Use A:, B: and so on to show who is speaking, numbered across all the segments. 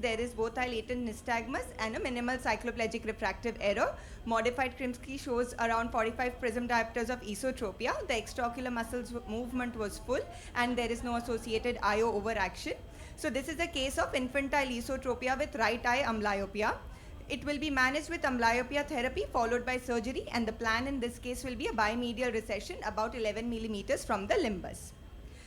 A: There is both eye latent nystagmus and a minimal cycloplegic refractive error. Modified Krimsky shows around 45 prism diopters of esotropia. The extraocular muscles movement was full and there is no associated IO overaction. So this is a case of infantile esotropia with right eye amblyopia. It will be managed with amblyopia therapy followed by surgery, and the plan in this case will be a bimedial recession about 11 millimeters from the limbus.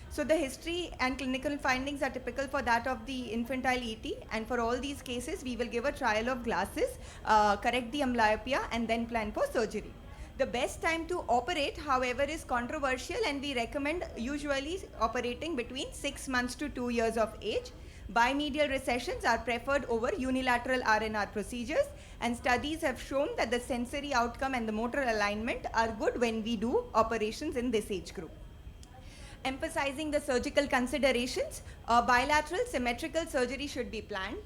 A: So the history and clinical findings are typical for that of the infantile ET, and for all these cases we will give a trial of glasses, correct the amblyopia and then plan for surgery. The best time to operate, however, is controversial, and we recommend usually operating between 6 months to 2 years of age. Bimedial recessions are preferred over unilateral RNR procedures, and studies have shown that the sensory outcome and the motor alignment are good when we do operations in this age group. Emphasizing the surgical considerations, a bilateral symmetrical surgery should be planned.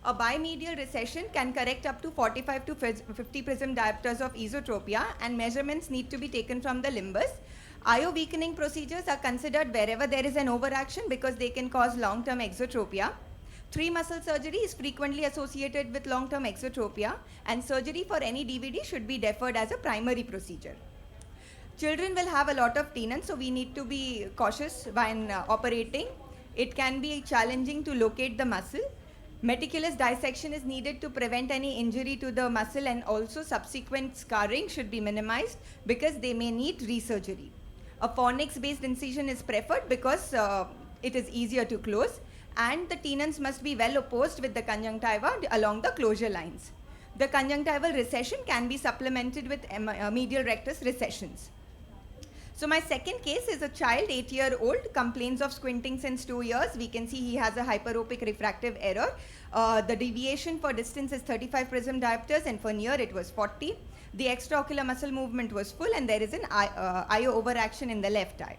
A: A bimedial recession can correct up to 45 to 50 prism diopters of esotropia, and measurements need to be taken from the limbus. IO weakening procedures are considered wherever there is an overaction because they can cause long-term exotropia. 3 muscle surgery is frequently associated with long-term exotropia, and surgery for any DVD should be deferred as a primary procedure. Children will have a lot of tenons, so we need to be cautious when operating. It can be challenging to locate the muscle. Meticulous dissection is needed to prevent any injury to the muscle, and also subsequent scarring should be minimized because they may need resurgery. A fornix-based incision is preferred because it is easier to close, and the tenons must be well opposed with the conjunctiva along the closure lines. The conjunctival recession can be supplemented with medial rectus recessions. So my second case is a child, 8-year-old, complains of squinting since 2 years. We can see he has a hyperopic refractive error. The deviation for distance is 35 prism diopters, and for near it was 40. The extraocular muscle movement was full, and there is an IO overaction in the left eye.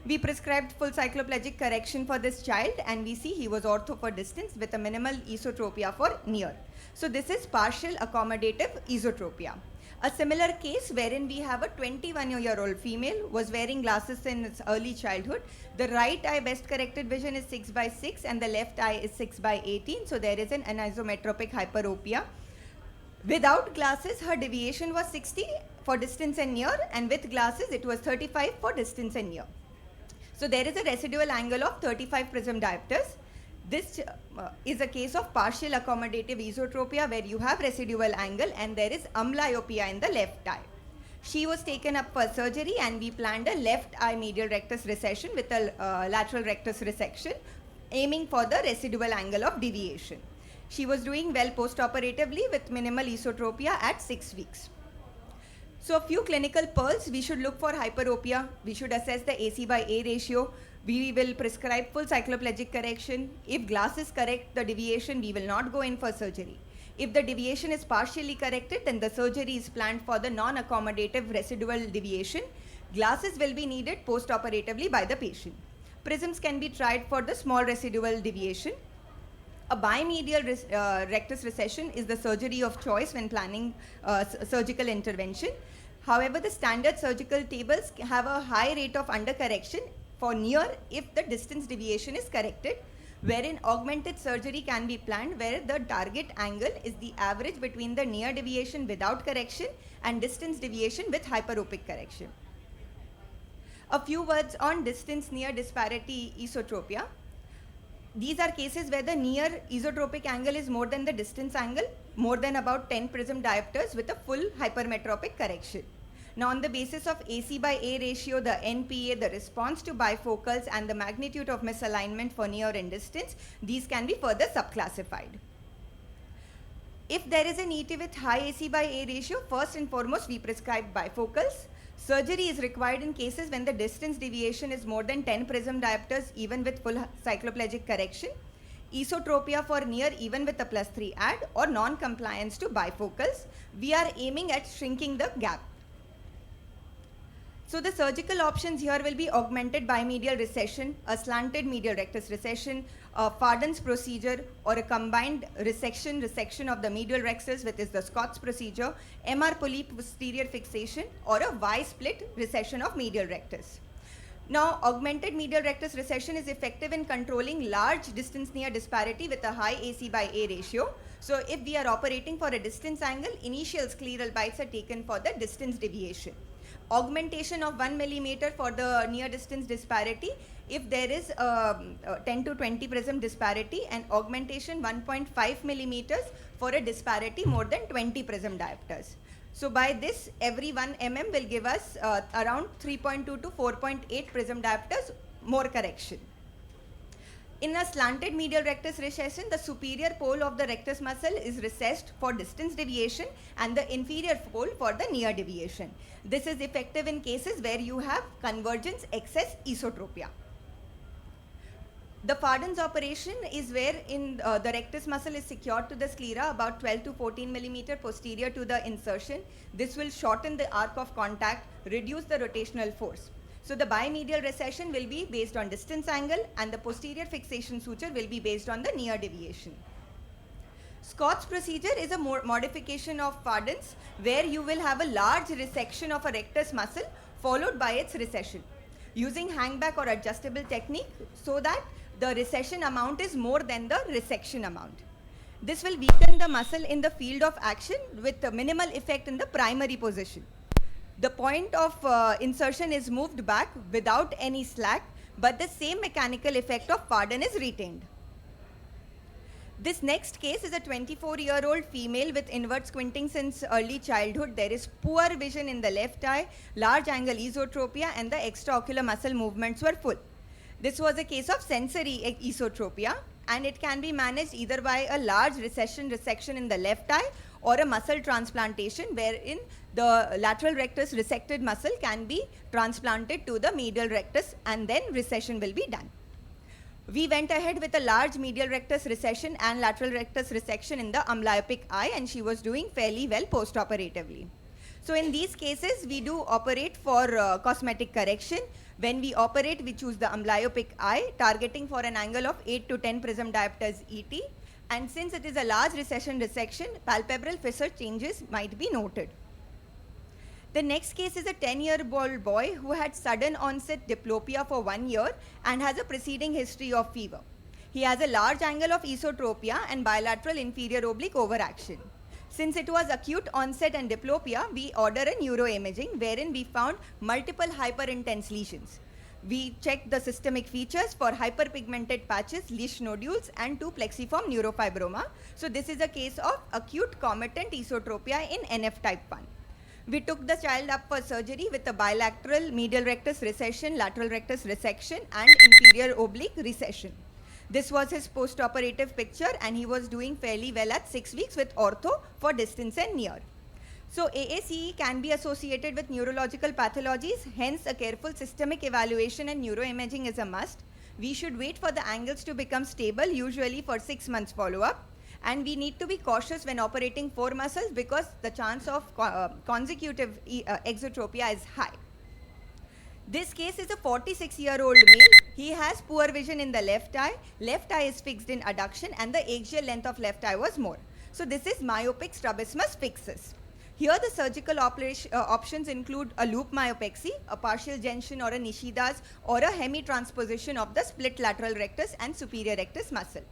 A: We prescribed full cycloplegic correction for this child, and we see he was ortho for distance with a minimal esotropia for near. So this is partial accommodative esotropia. A similar case wherein we have a 21-year-old female was wearing glasses in its early childhood. The right eye best corrected vision is 6/6 and the left eye is 6/18. So there is an anisometropic hyperopia. Without glasses, her deviation was 60 for distance and near, and with glasses it was 35 for distance and near. So there is a residual angle of 35 prism diopters. This is a case of partial accommodative esotropia where you have residual angle and there is amblyopia in the left eye. She was taken up for surgery, and we planned a left eye medial rectus recession with a lateral rectus resection, aiming for the residual angle of deviation. She was doing well post-operatively with minimal esotropia at 6 weeks. So a few clinical pearls: we should look for hyperopia, we should assess the AC/A ratio, we will prescribe full cycloplegic correction. If glasses correct the deviation, we will not go in for surgery. If the deviation is partially corrected, then the surgery is planned for the non-accommodative residual deviation. Glasses will be needed post-operatively by the patient. Prisms can be tried for the small residual deviation. A bimedial rectus recession is the surgery of choice when planning surgical intervention. However, the standard surgical tables have a high rate of undercorrection for near if the distance deviation is corrected, wherein augmented surgery can be planned where the target angle is the average between the near deviation without correction and distance deviation with hyperopic correction. A few words on distance near disparity esotropia. These are cases where the near esotropic angle is more than the distance angle, more than about 10 prism diopters with a full hypermetropic correction. Now, on the basis of AC/A ratio, the NPA, the response to bifocals, and the magnitude of misalignment for near and distance, these can be further subclassified. If there is an ET with high AC/A ratio, first and foremost, we prescribe bifocals. Surgery is required in cases when the distance deviation is more than 10 prism diopters, even with full cycloplegic correction. Esotropia for near, even with a +3 add, or non-compliance to bifocals. We are aiming at shrinking the gap. So the surgical options here will be augmented bimedial recession, a slanted medial rectus recession, a Fardin's procedure, or a combined resection of the medial rectus, which is the Scott's procedure, MR polyp posterior fixation, or a Y-split recession of medial rectus. Now, augmented medial rectus recession is effective in controlling large distance near disparity with a high AC by A ratio. So, if we are operating for a distance angle, initial scleral bites are taken for the distance deviation. Augmentation of 1 millimeter for the near distance disparity if there is 10 to 20 prism disparity, and augmentation 1.5 millimeters for a disparity more than 20 prism diopters. So by this, every 1 mm will give us around 3.2 to 4.8 prism diopters more correction. In a slanted medial rectus recession, the superior pole of the rectus muscle is recessed for distance deviation and the inferior pole for the near deviation. This is effective in cases where you have convergence excess esotropia. The Fardin's operation is where the rectus muscle is secured to the sclera about 12 to 14 millimeter posterior to the insertion. This will shorten the arc of contact, reduce the rotational force. So the bimedial recession will be based on distance angle and the posterior fixation suture will be based on the near deviation. Scott's procedure is a modification of Fardin's where you will have a large resection of a rectus muscle followed by its recession using hangback or adjustable technique so that the recession amount is more than the resection amount. This will weaken the muscle in the field of action with a minimal effect in the primary position. The point of insertion is moved back without any slack, but the same mechanical effect of Fardin is retained. This next case is a 24-year-old female with invert squinting since early childhood. There is poor vision in the left eye, large angle esotropia, and the extraocular muscle movements were full. This was a case of sensory esotropia, and it can be managed either by a large resection in the left eye or a muscle transplantation wherein the lateral rectus resected muscle can be transplanted to the medial rectus and then recession will be done. We went ahead with a large medial rectus recession and lateral rectus resection in the amblyopic eye, and she was doing fairly well post-operatively. So in these cases, we do operate for cosmetic correction. When we operate, we choose the amblyopic eye, targeting for an angle of 8 to 10 prism diopters ET. And since it is a large recession resection, palpebral fissure changes might be noted. The next case is a 10-year-old boy who had sudden onset diplopia for 1 year and has a preceding history of fever. He has a large angle of esotropia and bilateral inferior oblique overaction. Since it was acute onset and diplopia, we ordered a neuroimaging wherein we found multiple hyperintense lesions. We checked the systemic features for hyperpigmented patches, leash nodules, and 2 plexiform neurofibroma. So this is a case of acute comitant esotropia in NF type 1. We took the child up for surgery with a bilateral medial rectus recession, lateral rectus resection, and inferior oblique recession. This was his post-operative picture, and he was doing fairly well at 6 weeks with ortho for distance and near. So AACE can be associated with neurological pathologies, hence a careful systemic evaluation and neuroimaging is a must. We should wait for the angles to become stable, usually for 6 months follow-up. And we need to be cautious when operating 4 muscles because the chance of consecutive exotropia is high. This case is a 46-year-old male. He has poor vision in the left eye is fixed in adduction, and the axial length of left eye was more. So this is myopic strabismus fixus. Here the surgical options include a loop myopexy, a partial gentian or a Nishida's, or a hemitransposition of the split lateral rectus and superior rectus muscle.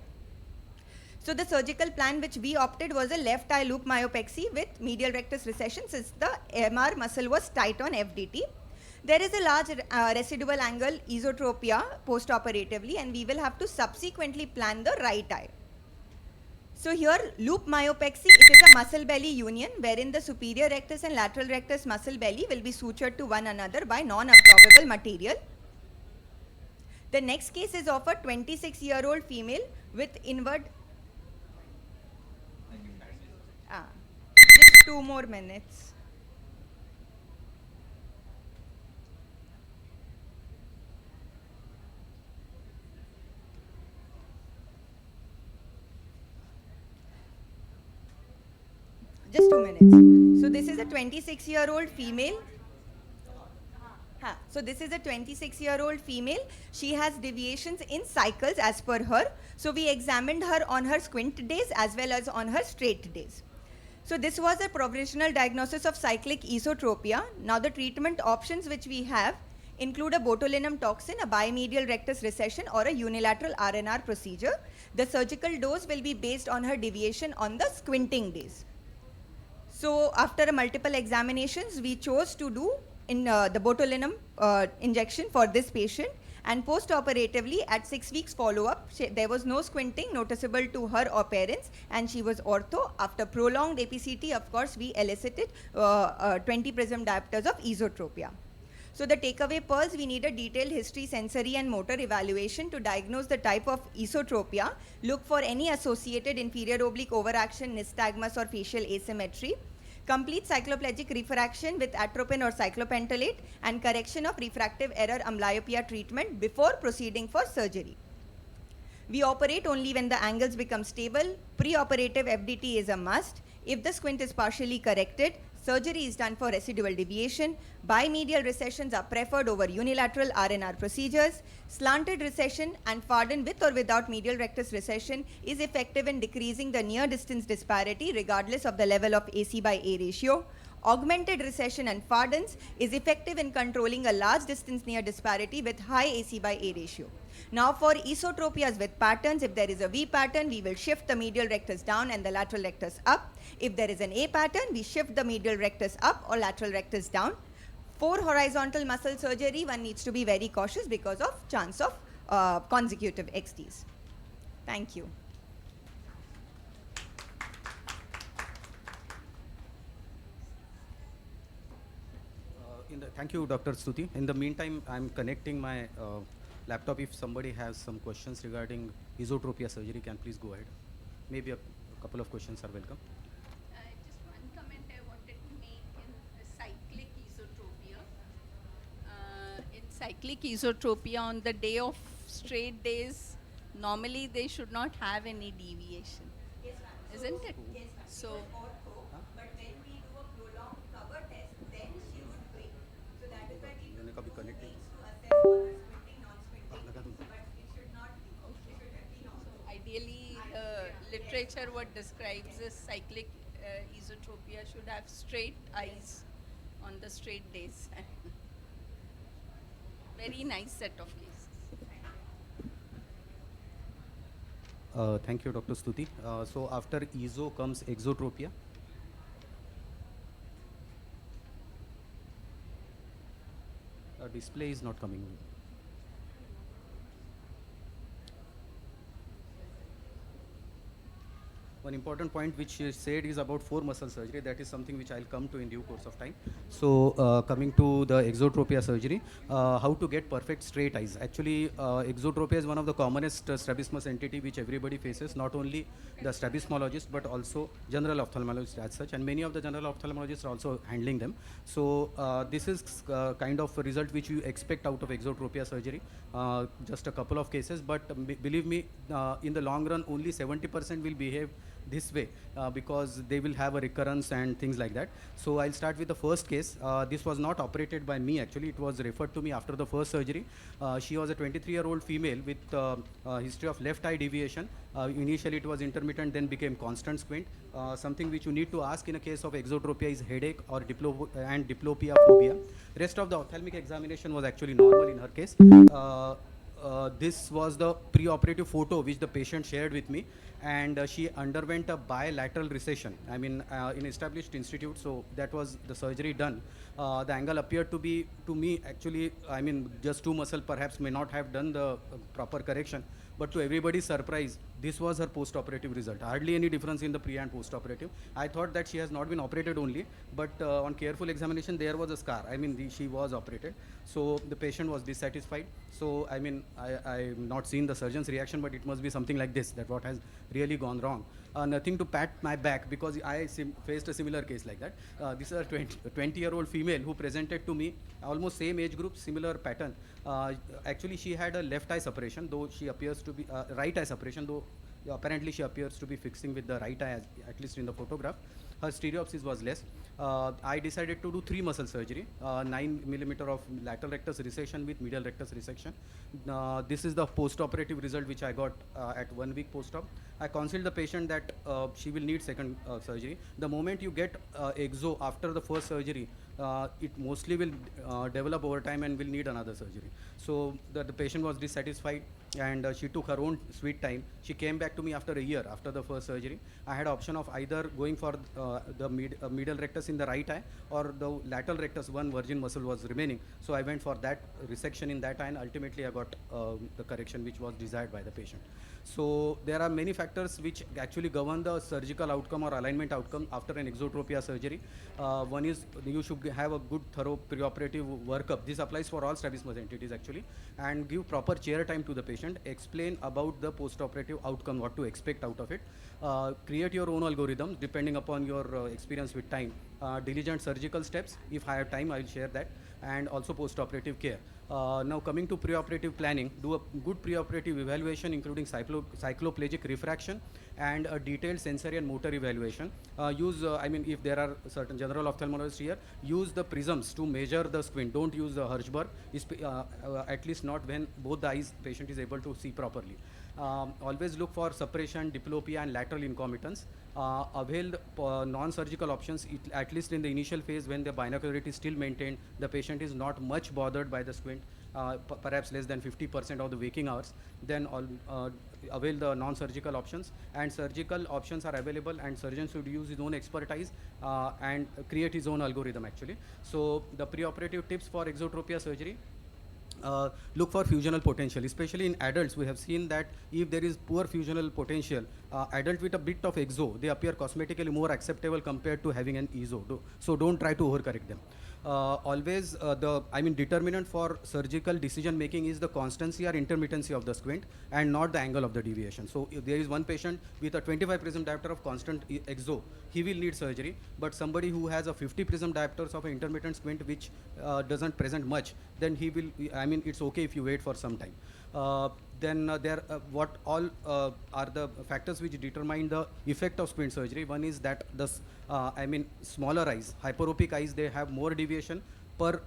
A: So the surgical plan which we opted was a left eye loop myopexy with medial rectus recession since the MR muscle was tight on FDT. There is a large residual angle esotropia post-operatively, and we will have to subsequently plan the right eye. So here loop myopexy, it is a muscle belly union wherein the superior rectus and lateral rectus muscle belly will be sutured to one another by non-absorbable material. The next case is of a 26-year-old female with invert. Just 2 more minutes. Just 2 minutes. So this is a 26-year-old female. So this is a 26-year-old female. She has deviations in cycles as per her. So we examined her on her squint days as well as on her straight days. So this was a provisional diagnosis of cyclic esotropia. Now the treatment options which we have include a botulinum toxin, a bimedial rectus recession, or a unilateral RNR procedure. The surgical dose will be based on her deviation on the squinting days. So after multiple examinations, we chose to do the botulinum injection for this patient. And post-operatively, at 6 weeks follow-up, there was no squinting noticeable to her or parents, and she was ortho. After prolonged APCT, of course, we elicited 20 prism diopters of esotropia. So the takeaway pearls, we need a detailed history, sensory and motor evaluation to diagnose the type of esotropia. Look for any associated inferior oblique overaction, nystagmus or facial asymmetry. Complete cycloplegic refraction with atropine or cyclopentalate and correction of refractive error amblyopia treatment before proceeding for surgery. We operate only when the angles become stable. Pre-operative FDT is a must. If the squint is partially corrected, surgery is done for residual deviation. Bimedial recessions are preferred over unilateral RNR procedures. Slanted recession and Farden with or without medial rectus recession is effective in decreasing the near distance disparity regardless of the level of AC by A ratio. Augmented recession and Fardens is effective in controlling a large distance near disparity with high AC by A ratio. Now for esotropias with patterns, if there is a V pattern, we will shift the medial rectus down and the lateral rectus up. If there is an A pattern, we shift the medial rectus up or lateral rectus down. For horizontal muscle surgery, one needs to be very cautious because of chance of consecutive XTs. Thank you.
B: Thank you, Dr. Stuti. In the meantime, I'm connecting my laptop. If somebody has some questions regarding esotropia surgery, can please go ahead. Maybe a couple of questions are welcome.
C: Just one comment I wanted to make in cyclic esotropia. In cyclic esotropia, on the day of straight days, normally they should not have any deviation.
A: Yes, ma'am.
C: Isn't it?
A: Yes, ma'am.
C: So,
A: But when we do a prolonged cover test, then she would break. So that is why we do 2 weeks to assess whether squinting, non-squinting, but it should not be. It should be normal.
C: ideally, the literature what describes this cyclic esotropia should have straight eyes on the straight days. Very nice set of cases.
B: Thank you, Dr. Stuti. So after ESO comes exotropia. Display is not coming. One important point which you said is about 4 muscle surgery. That is something which I'll come to in due course of time. So coming to the exotropia surgery, how to get perfect straight eyes. Actually, exotropia is one of the commonest strabismus entity which everybody faces, not only the strabismologist but also general ophthalmologists as such, and many of the general ophthalmologists are also handling them. So this is kind of a result which you expect out of exotropia surgery. Just a couple of cases, but believe me, in the long run, only 70% will behave this way because they will have a recurrence and things like that. So I'll start with the first case. This was not operated by me actually, it was referred to me after the first surgery. She was a 23-year-old female with history of left eye deviation. Initially it was intermittent, then became constant squint. Something which you need to ask in a case of exotropia is headache or diplopia phobia. Rest of the ophthalmic examination was actually normal in her case. This was the pre-operative photo which the patient shared with me, and she underwent a bilateral recession. I mean, in established institute, so that was the surgery done. The angle appeared to be, to me, actually, I mean, just 2 muscle perhaps may not have done the proper correction, but to everybody's surprise, this was her post-operative result. Hardly any difference in the pre and post-operative. I thought that she has not been operated only, but on careful examination, there was a scar. I mean, she was operated. So the patient was dissatisfied. So, I mean, I've not seen the surgeon's reaction, but it must be something like this, that what has really gone wrong. Nothing to pat my back because I faced a similar case like that. This is a 20-year-old female who presented to me, almost same age group, similar pattern. Actually, she had a left eye separation, though she appears to be right eye separation, though apparently she appears to be fixing with the right eye, at least in the photograph. Her stereopsis was less. I decided to do 3 muscle surgery, 9 millimeter of lateral rectus resection with medial rectus resection. This is the post-operative result which I got at 1 week post-op. I counseled the patient that she will need second surgery. The moment you get exo after the first surgery, it mostly will develop over time and will need another surgery. So the patient was dissatisfied, and she took her own sweet time. She came back to me after a year after the first surgery. I had option of either going for the medial rectus in the right eye, or the lateral rectus, one virgin muscle was remaining. So I went for that resection in that eye, and ultimately I got the correction which was desired by the patient. So there are many factors which actually govern the surgical outcome or alignment outcome after an exotropia surgery. One is you should have a good thorough preoperative workup. This applies for all strabismus entities actually, and give proper chair time to the patient, explain about the postoperative outcome, what to expect out of it, create your own algorithms depending upon your experience with time, diligent surgical steps, if I have time I will share that, and also postoperative care. Now coming to preoperative planning, do a good preoperative evaluation including cycloplegic refraction and a detailed sensory and motor evaluation. I mean, if there are certain general ophthalmologists here, use the prisms to measure the squint. Don't use the Hirschberg, at least not when both the eyes patient is able to see properly. Always look for suppression, diplopia and lateral concomitants. Avail non-surgical options, at least in the initial phase when the binocularity is still maintained, the patient is not much bothered by the squint, perhaps less than 50% of the waking hours. Then avail the non-surgical options, and surgical options are available, and surgeon should use his own expertise and create his own algorithm actually. So the preoperative tips for exotropia surgery: look for fusional potential, especially in adults. We have seen that if there is poor fusional potential, adult with a bit of exo, they appear cosmetically more acceptable compared to having an ESO. So don't try to overcorrect them. Always determinant for surgical decision making is the constancy or intermittency of the squint and not the angle of the deviation. So if there is one patient with a 25 prism diopter of constant exo, he will need surgery, but somebody who has a 50 prism diopters of an intermittent squint which doesn't present much, then he will, it's okay if you wait for some time. What all are the factors which determine the effect of squint surgery? One is that the smaller eyes, hyperopic eyes, they have more deviation per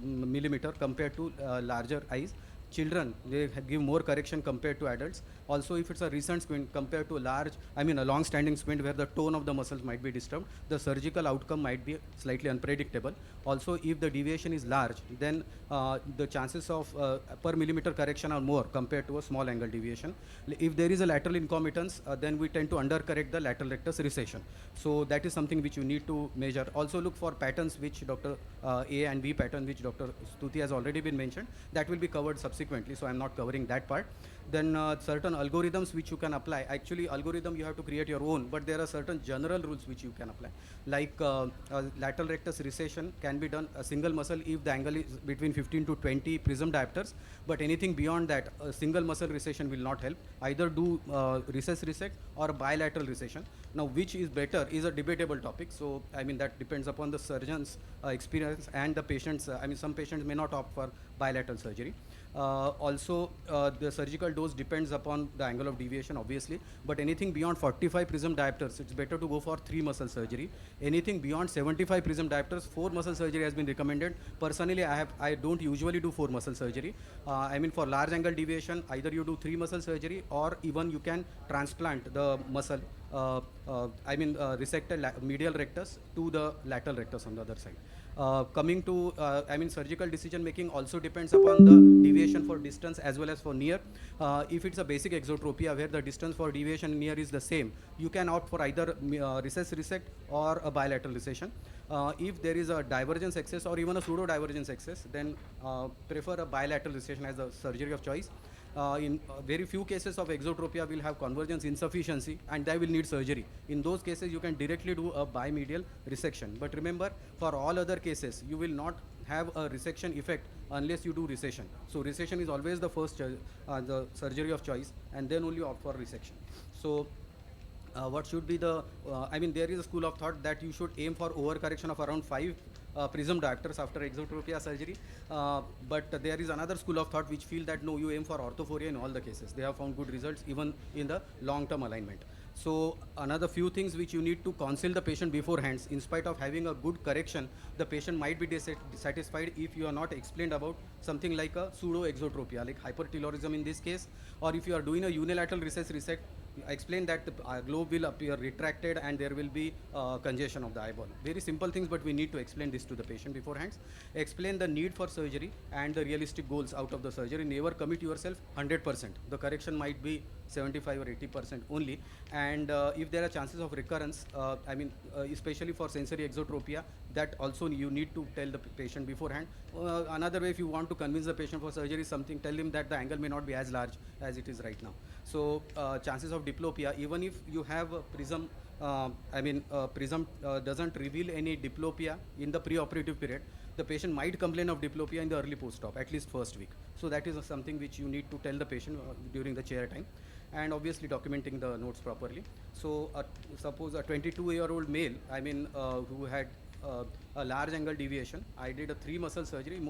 B: millimeter compared to larger eyes. Children, they give more correction compared to adults. Also, if it's a recent squint compared to a long-standing squint where the tone of the muscles might be disturbed, the surgical outcome might be slightly unpredictable. Also, if the deviation is large, then the chances of per millimeter correction are more compared to a small angle deviation. If there is a lateral concomitance, then we tend to undercorrect the lateral rectus recession. So that is something which you need to measure. Also look for patterns which Dr. A and B pattern, which Dr. Stuti has already been mentioned. That will be covered subsequently, so I'm not covering that part. Then certain algorithms which you can apply. Actually, algorithm you have to create your own, but there are certain general rules which you can apply. Like lateral rectus recession can be done a single muscle if the angle is between 15 to 20 prism diopters, but anything beyond that, a single muscle recession will not help. Either do recess resect or bilateral recession. Now, which is better is a debatable topic. So, that depends upon the surgeon's experience and the patient's. Some patients may not opt for bilateral surgery. Also, the surgical dose depends upon the angle of deviation, obviously, but anything beyond 45 prism diopters, it's better to go for 3 muscle surgery. Anything beyond 75 prism diopters, 4 muscle surgery has been recommended. Personally, I don't usually do 4 muscle surgery. For large angle deviation, either you do 3 muscle surgery, or even you can transplant the muscle, resect a medial rectus to the lateral rectus on the other side. Coming to, surgical decision making also depends upon the deviation for distance as well as for near. If it's a basic exotropia where the distance for deviation near is the same, you can opt for either recess resect or a bilateral recession. If there is a divergence excess or even a pseudo divergence excess, then prefer a bilateral recession as the surgery of choice. In very few cases of exotropia will have convergence insufficiency and they will need surgery. In those cases, you can directly do a bimedial resection. But remember, for all other cases, you will not have a resection effect unless you do recession. So recession is always the first the surgery of choice, and then only opt for resection. So what should be the, there is a school of thought that you should aim for overcorrection of around 5 prism diopters after exotropia surgery, but there is another school of thought which feel that no, you aim for orthophoria in all the cases. They have found good results even in the long-term alignment. So another few things which you need to counsel the patient beforehand. In spite of having a good correction, the patient might be dissatisfied if you are not explained about something like a pseudo exotropia, like hypertelorism in this case, or if you are doing a unilateral recess resect, I explained that the globe will appear retracted and there will be congestion of the eyeball. Very simple things, but we need to explain this to the patient beforehand. Explain the need for surgery and the realistic goals out of the surgery. Never commit yourself 100%. The correction might be 75 or 80% only. And if there are chances of recurrence, especially for sensory exotropia, that also you need to tell the patient beforehand. Another way, if you want to convince the patient for surgery, something, tell him that the angle may not be as large as it is right now. So chances of diplopia, even if you have a prism, prism doesn't reveal any diplopia in the preoperative period, the patient might complain of diplopia in the early post-op, at least first week. So that is something which you need to tell the patient during the chair time, and obviously documenting the notes properly. So suppose a 22-year-old male, who had a large angle deviation. I did a 3 muscle surgery.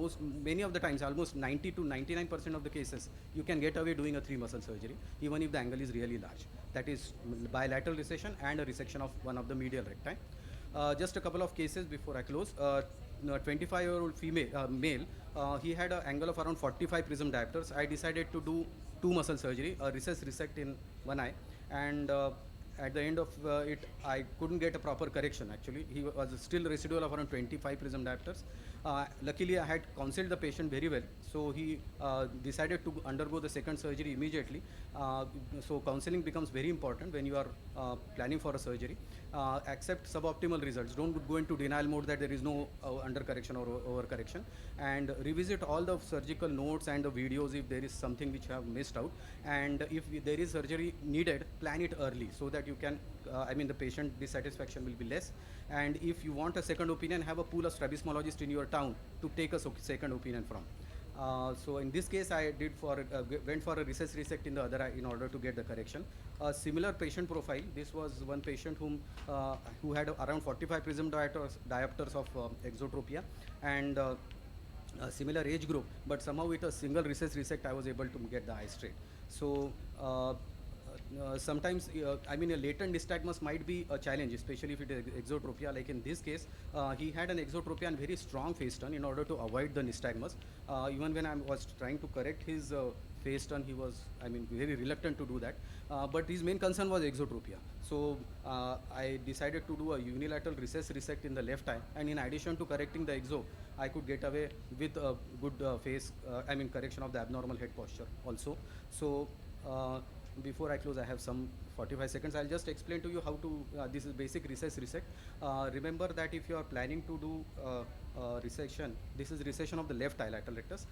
B: Many of the times, almost 90 to 99% of the cases, you can get away doing a 3 muscle surgery, even if the angle is really large. That is bilateral recession and a resection of one of the medial recti. Just a couple of cases before I close. 25-year-old male, he had an angle of around 45 prism diopters. I decided to do 2 muscle surgery, a recess resect in one eye, and at the end of it, I couldn't get a proper correction actually. He was still residual of around 25 prism diopters. Luckily, I had counseled the patient very well, so he decided to undergo the second surgery immediately. So counseling becomes very important when you are planning for a surgery. Accept suboptimal results. Don't go into denial mode that there is no under correction or over correction, and revisit all the surgical notes and the videos if there is something which you have missed out. And if there is surgery needed, plan it early so that you can, the patient dissatisfaction will be less. And if you want a second opinion, have a pool of strabismologists in your town to take a second opinion from. So in this case, I went for a recess resect in the other eye in order to get the correction. A similar patient profile. This was one patient who had around 45 prism diopters of exotropia, and a similar age group, but somehow with a single recess resect, I was able to get the eye straight. So sometimes, a latent nystagmus might be a challenge, especially if it is exotropia. Like in this case, he had an exotropia and very strong face turn in order to avoid the nystagmus. Even when I was trying to correct his face turn, he was, very reluctant to do that. But his main concern was exotropia. So I decided to do a unilateral recess resect in the left eye, and in addition to correcting the exo, I could get away with a good correction of the abnormal head posture also. So before I close, I have some 45 seconds. I'll just explain to you how to, this is basic recess resect. Remember that if you are planning to do resection, this is recession of the left eye lateral rectus.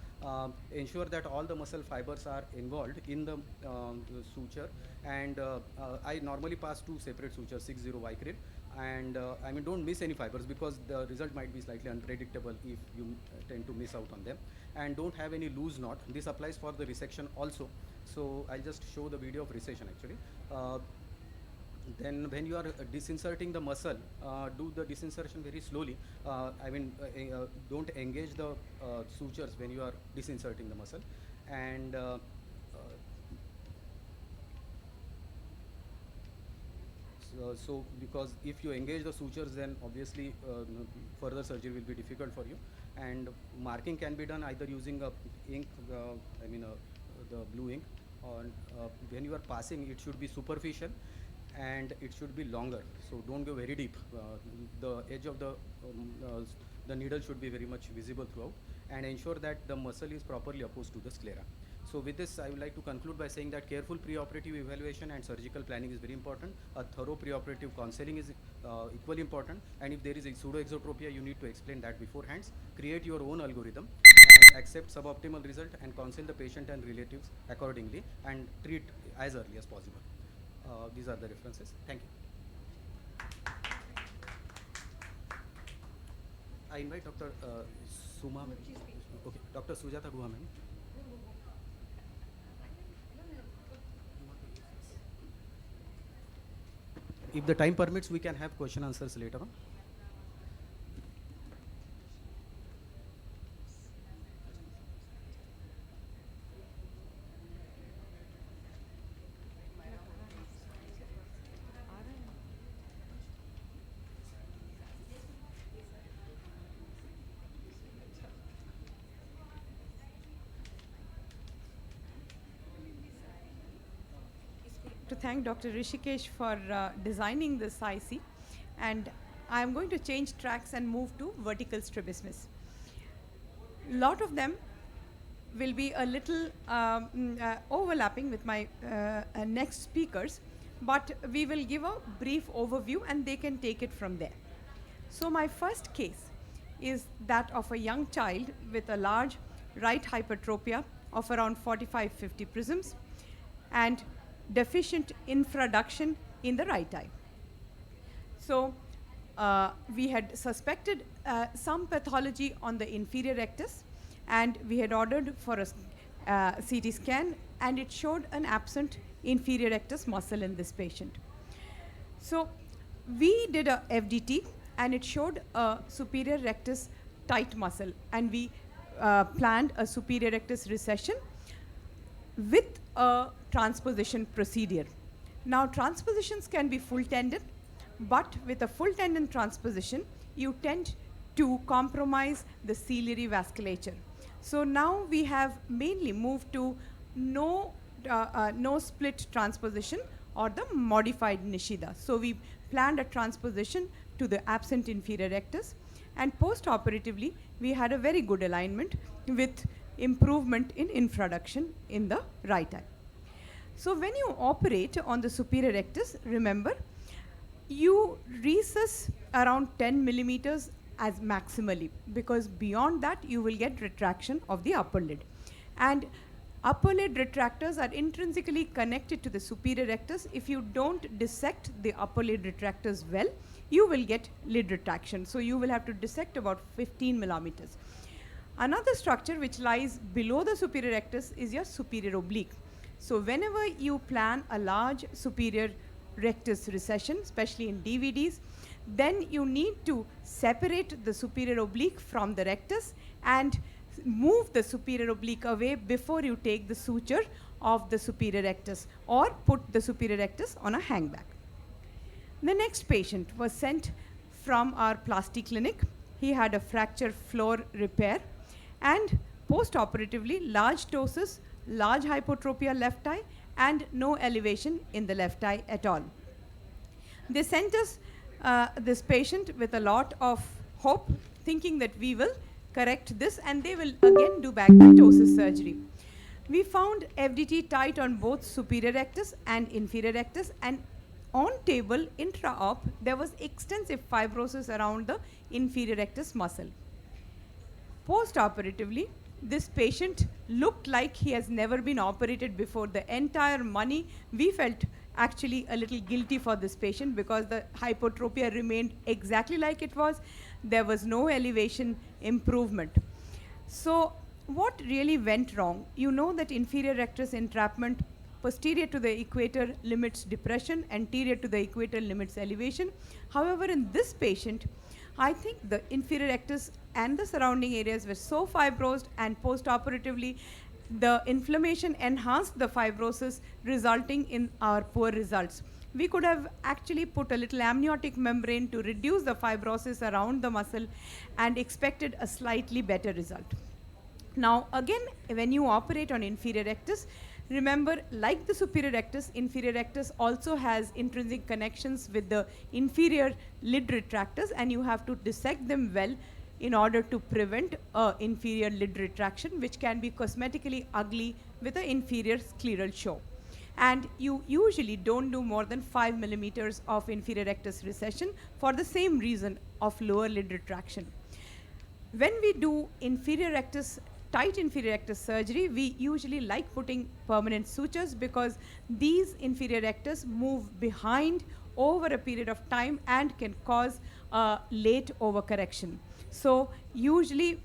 B: Ensure that all the muscle fibers are involved in the suture, and I normally pass 2 separate sutures, 6-0 Y-crib, and don't miss any fibers, because the result might be slightly unpredictable if you tend to miss out on them. And don't have any loose knot. This applies for the resection also. So I'll just show the video of resection actually. Then when you are disinserting the muscle, do the disinsertion very slowly. Don't engage the sutures when you are disinserting the muscle. And so because if you engage the sutures, then obviously further surgery will be difficult for you. And marking can be done either using ink, the blue ink, or when you are passing, it should be superficial and it should be longer. So don't go very deep. The edge of the needle should be very much visible throughout, and ensure that the muscle is properly opposed to the sclera. So with this, I would like to conclude by saying that careful preoperative evaluation and surgical planning is very important. A thorough preoperative counseling is equally important. And if there is a pseudoexotropia, you need to explain that beforehand. Create your own algorithm, and accept suboptimal result, and counsel the patient and relatives accordingly, and treat as early as possible. These are the references. Thank you. I invite Dr. Suma. Okay, Dr. Sujata Guha ma'am. If the time permits, we can have question answers later on.
D: to thank Dr. Rishikesh for designing this IC, and I'm going to change tracks and move to vertical strabismus. Lot of them will be a little overlapping with my next speakers, but we will give a brief overview and they can take it from there. So my first case is that of a young child with a large right hypertropia of around 45-50 prisms and deficient infraduction in the right eye. So we had suspected some pathology on the inferior rectus, and we had ordered for a CT scan, and it showed an absent inferior rectus muscle in this patient. So we did a FDT, and it showed a superior rectus tight muscle, and we planned a superior rectus recession with a transposition procedure. Now, transpositions can be full tendon, but with a full tendon transposition, you tend to compromise the ciliary vasculature. So now we have mainly moved to no split transposition or the modified Nishida. So we planned a transposition to the absent inferior rectus, and post-operatively, we had a very good alignment with improvement in infraduction in the right eye. So when you operate on the superior rectus, remember, you recess around 10 millimeters as maximally, because beyond that you will get retraction of the upper lid. And upper lid retractors are intrinsically connected to the superior rectus. If you don't dissect the upper lid retractors well, you will get lid retraction. So you will have to dissect about 15 millimeters. Another structure which lies below the superior rectus is your superior oblique. So whenever you plan a large superior rectus recession, especially in DVDs, then you need to separate the superior oblique from the rectus and move the superior oblique away before you take the suture of the superior rectus or put the superior rectus on a hangback. The next patient was sent from our plastic clinic. He had a fracture floor repair, and post-operatively large ptosis, large hypotropia left eye, and no elevation in the left eye at all. They sent us this patient with a lot of hope, thinking that we will correct this and they will again do back the ptosis surgery. We found FDT tight on both superior rectus and inferior rectus, and on table intra-op there was extensive fibrosis around the inferior rectus muscle. Post-operatively, this patient looked like he has never been operated before. The entire money, we felt actually a little guilty for this patient because the hypotropia remained exactly like it was. There was no elevation improvement. So what really went wrong? You know that inferior rectus entrapment posterior to the equator limits depression, anterior to the equator limits elevation. However, in this patient, I think the inferior rectus and the surrounding areas were so fibrosed, and post-operatively the inflammation enhanced the fibrosis, resulting in our poor results. We could have actually put a little amniotic membrane to reduce the fibrosis around the muscle and expected a slightly better result. Now again, when you operate on inferior rectus, remember, like the superior rectus, inferior rectus also has intrinsic connections with the inferior lid retractors, and you have to dissect them well in order to prevent inferior lid retraction, which can be cosmetically ugly with an inferior scleral show. And you usually don't do more than 5 millimeters of inferior rectus recession for the same reason of lower lid retraction. When we do inferior rectus, tight inferior rectus surgery, we usually like putting permanent sutures because these inferior rectus move behind over a period of time and can cause late overcorrection. So usually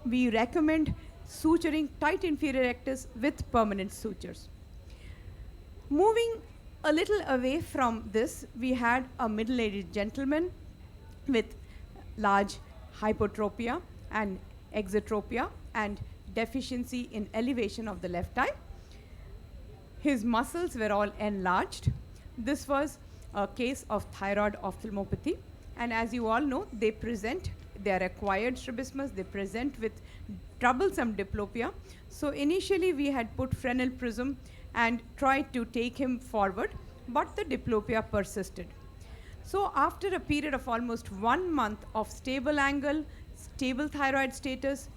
D: we recommend suturing tight inferior rectus with permanent sutures. Moving a little away from this, we had a middle-aged gentleman with large hypotropia and exotropia and deficiency in elevation of the left eye. His muscles were all enlarged. This was a case of thyroid ophthalmopathy, and as you all know, they are acquired strabismus, they present with troublesome diplopia. So initially we had put Fresnel prism and tried to take him forward, but the diplopia persisted. So after a period of almost 1 month of stable angle, stable thyroid status,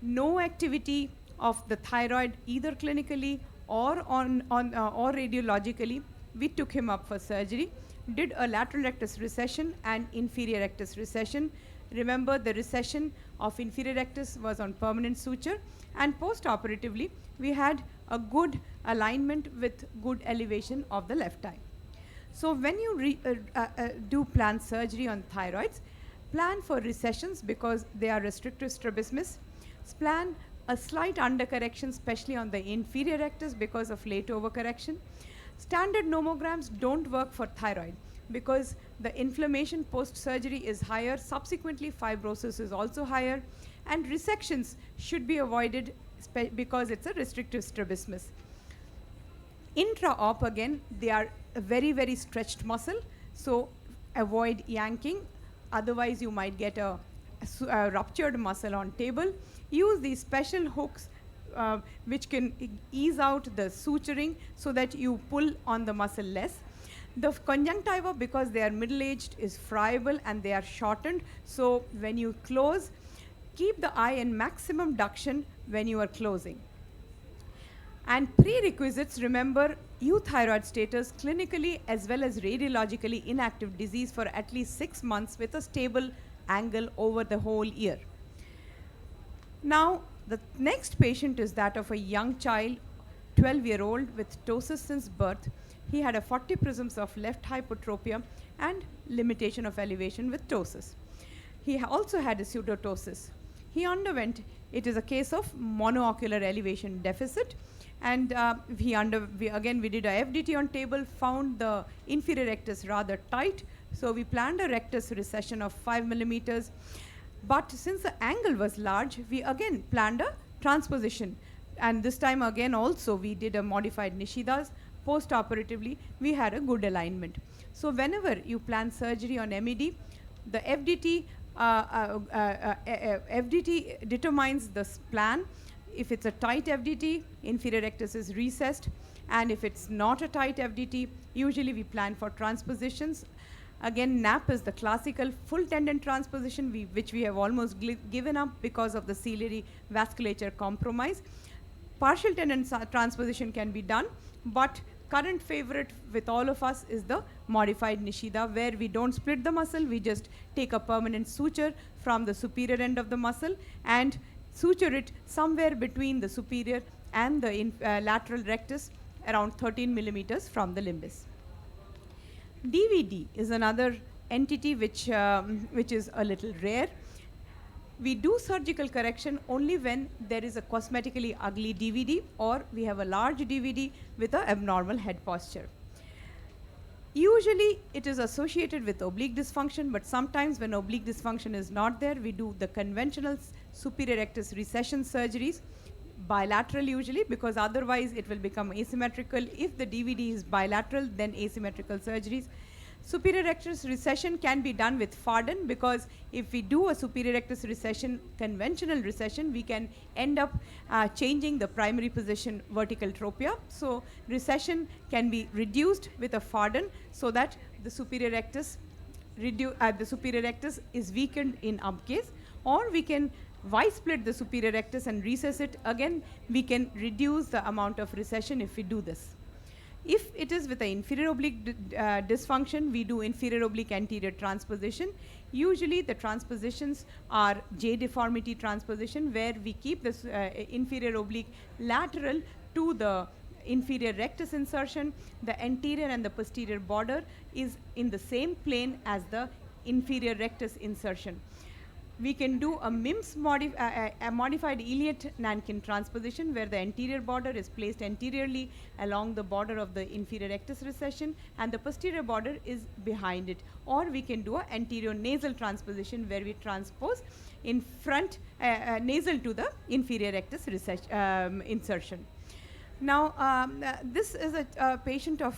D: no activity of the thyroid either clinically or or radiologically, we took him up for surgery, did a lateral rectus recession and inferior rectus recession. Remember, the recession of inferior rectus was on permanent suture, and post-operatively we had a good alignment with good elevation of the left eye. So when you do plan surgery on thyroids, plan for recessions because they are restrictive strabismus. Plan a slight undercorrection, especially on the inferior rectus because of late overcorrection. Standard nomograms don't work for thyroid because the inflammation post-surgery is higher, subsequently fibrosis is also higher, and resections should be avoided because it's a restrictive strabismus. Intra-op, again, they are a very, very stretched muscle, so avoid yanking, otherwise you might get a ruptured muscle on table. Use these special hooks which can ease out the suturing so that you pull on the muscle less. The conjunctiva, because they are middle-aged, is friable and they are shortened, so when you close, keep the eye in maximum duction when you are closing. And prerequisites, remember, euthyroid status, clinically as well as radiologically inactive disease for at least 6 months with a stable angle over the whole year. Now, the next patient is that of a young child, 12-year-old with ptosis since birth. He had a 40 prisms of left hypotropia and limitation of elevation with ptosis. He also had a pseudotosis. He underwent, it is a case of monoocular elevation deficit, and we did a FDT on table, found the inferior rectus rather tight, so we planned a rectus recession of 5 millimeters. But since the angle was large, we again planned a transposition, and this time again also we did a modified Nishidas. Post-operatively, we had a good alignment. So whenever you plan surgery on MED, the FDT determines the plan. If it's a tight FDT, inferior rectus is recessed, and if it's not a tight FDT, usually we plan for transpositions. Again, NAP is the classical full tendon transposition, which we have almost given up because of the ciliary vasculature compromise. Partial tendon transposition can be done, but current favorite with all of us is the modified Nishida, where we don't split the muscle, we just take a permanent suture from the superior end of the muscle and suture it somewhere between the superior and the lateral rectus, around 13 millimeters from the limbus. DVD is another entity which is a little rare. We do surgical correction only when there is a cosmetically ugly DVD or we have a large DVD with an abnormal head posture. Usually it is associated with oblique dysfunction, but sometimes when oblique dysfunction is not there, we do the conventional superior rectus recession surgeries, bilateral usually, because otherwise it will become asymmetrical. If the DVD is bilateral, then asymmetrical surgeries. Superior rectus recession can be done with Farden, because if we do a superior rectus recession, conventional recession, we can end up changing the primary position vertical tropia. So recession can be reduced with a Farden so that the superior rectus is weakened in up case, or we can Y-split the superior rectus and recess it. Again, we can reduce the amount of recession if we do this. If it is with an inferior oblique dysfunction, we do inferior oblique anterior transposition. Usually the transpositions are J deformity transposition, where we keep this inferior oblique lateral to the inferior rectus insertion. The anterior and the posterior border is in the same plane as the inferior rectus insertion. We can do a MIMS modified Elliott Nankin transposition, where the anterior border is placed anteriorly along the border of the inferior rectus recession and the posterior border is behind it. Or we can do an anterior nasal transposition, where we transpose in front nasal to the inferior rectus insertion. Now, this is a patient of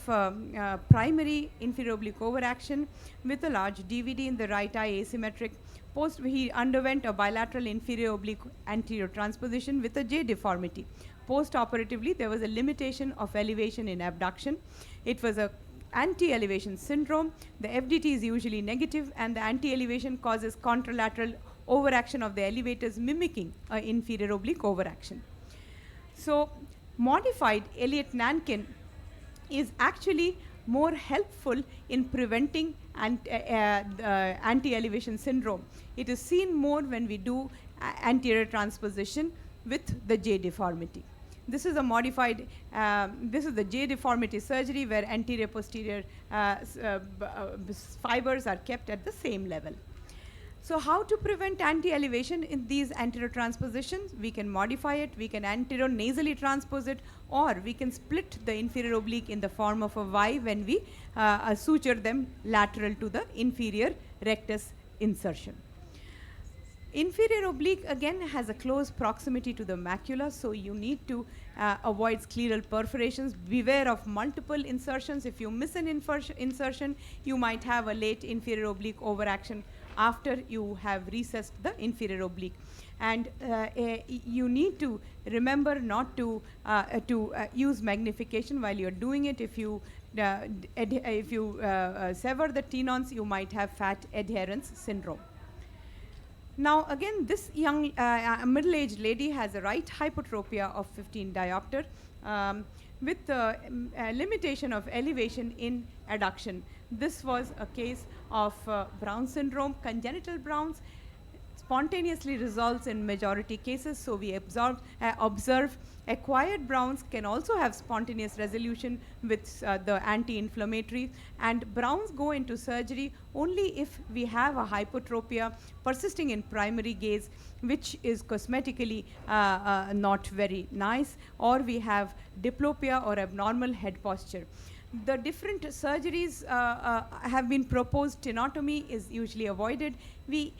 D: primary inferior oblique overaction with a large DVD in the right eye, asymmetric. He underwent a bilateral inferior oblique anterior transposition with a J deformity. Post-operatively, there was a limitation of elevation in abduction. It was a anti-elevation syndrome. The FDT is usually negative, and the anti-elevation causes contralateral overaction of the elevators, mimicking inferior oblique overaction. So modified Elliott-Nankin is actually more helpful in preventing anti-elevation syndrome. It is seen more when we do anterior transposition with the J deformity. This is a modified, this is the J deformity surgery where anterior posterior fibers are kept at the same level. So how to prevent anti-elevation in these anterior transpositions? We can modify it, we can anterior nasally transpose it, or we can split the inferior oblique in the form of a Y when we suture them lateral to the inferior rectus insertion. Inferior oblique again has a close proximity to the macula, so you need to avoid scleral perforations. Beware of multiple insertions. If you miss an insertion, you might have a late inferior oblique overaction after you have recessed the inferior oblique. And you need to remember not to use magnification while you're doing it. If you sever the tenons, you might have fat adherence syndrome. Now again, this young middle-aged lady has a right hypotropia of 15 diopter with limitation of elevation in adduction. This was a case of Brown syndrome. Congenital Browns spontaneously resolves in majority cases, so we observe acquired Browns can also have spontaneous resolution with the anti-inflammatory, and Browns go into surgery only if we have a hypotropia persisting in primary gaze, which is cosmetically not very nice, or we have diplopia or abnormal head posture. The different surgeries have been proposed. Tenotomy is usually avoided. We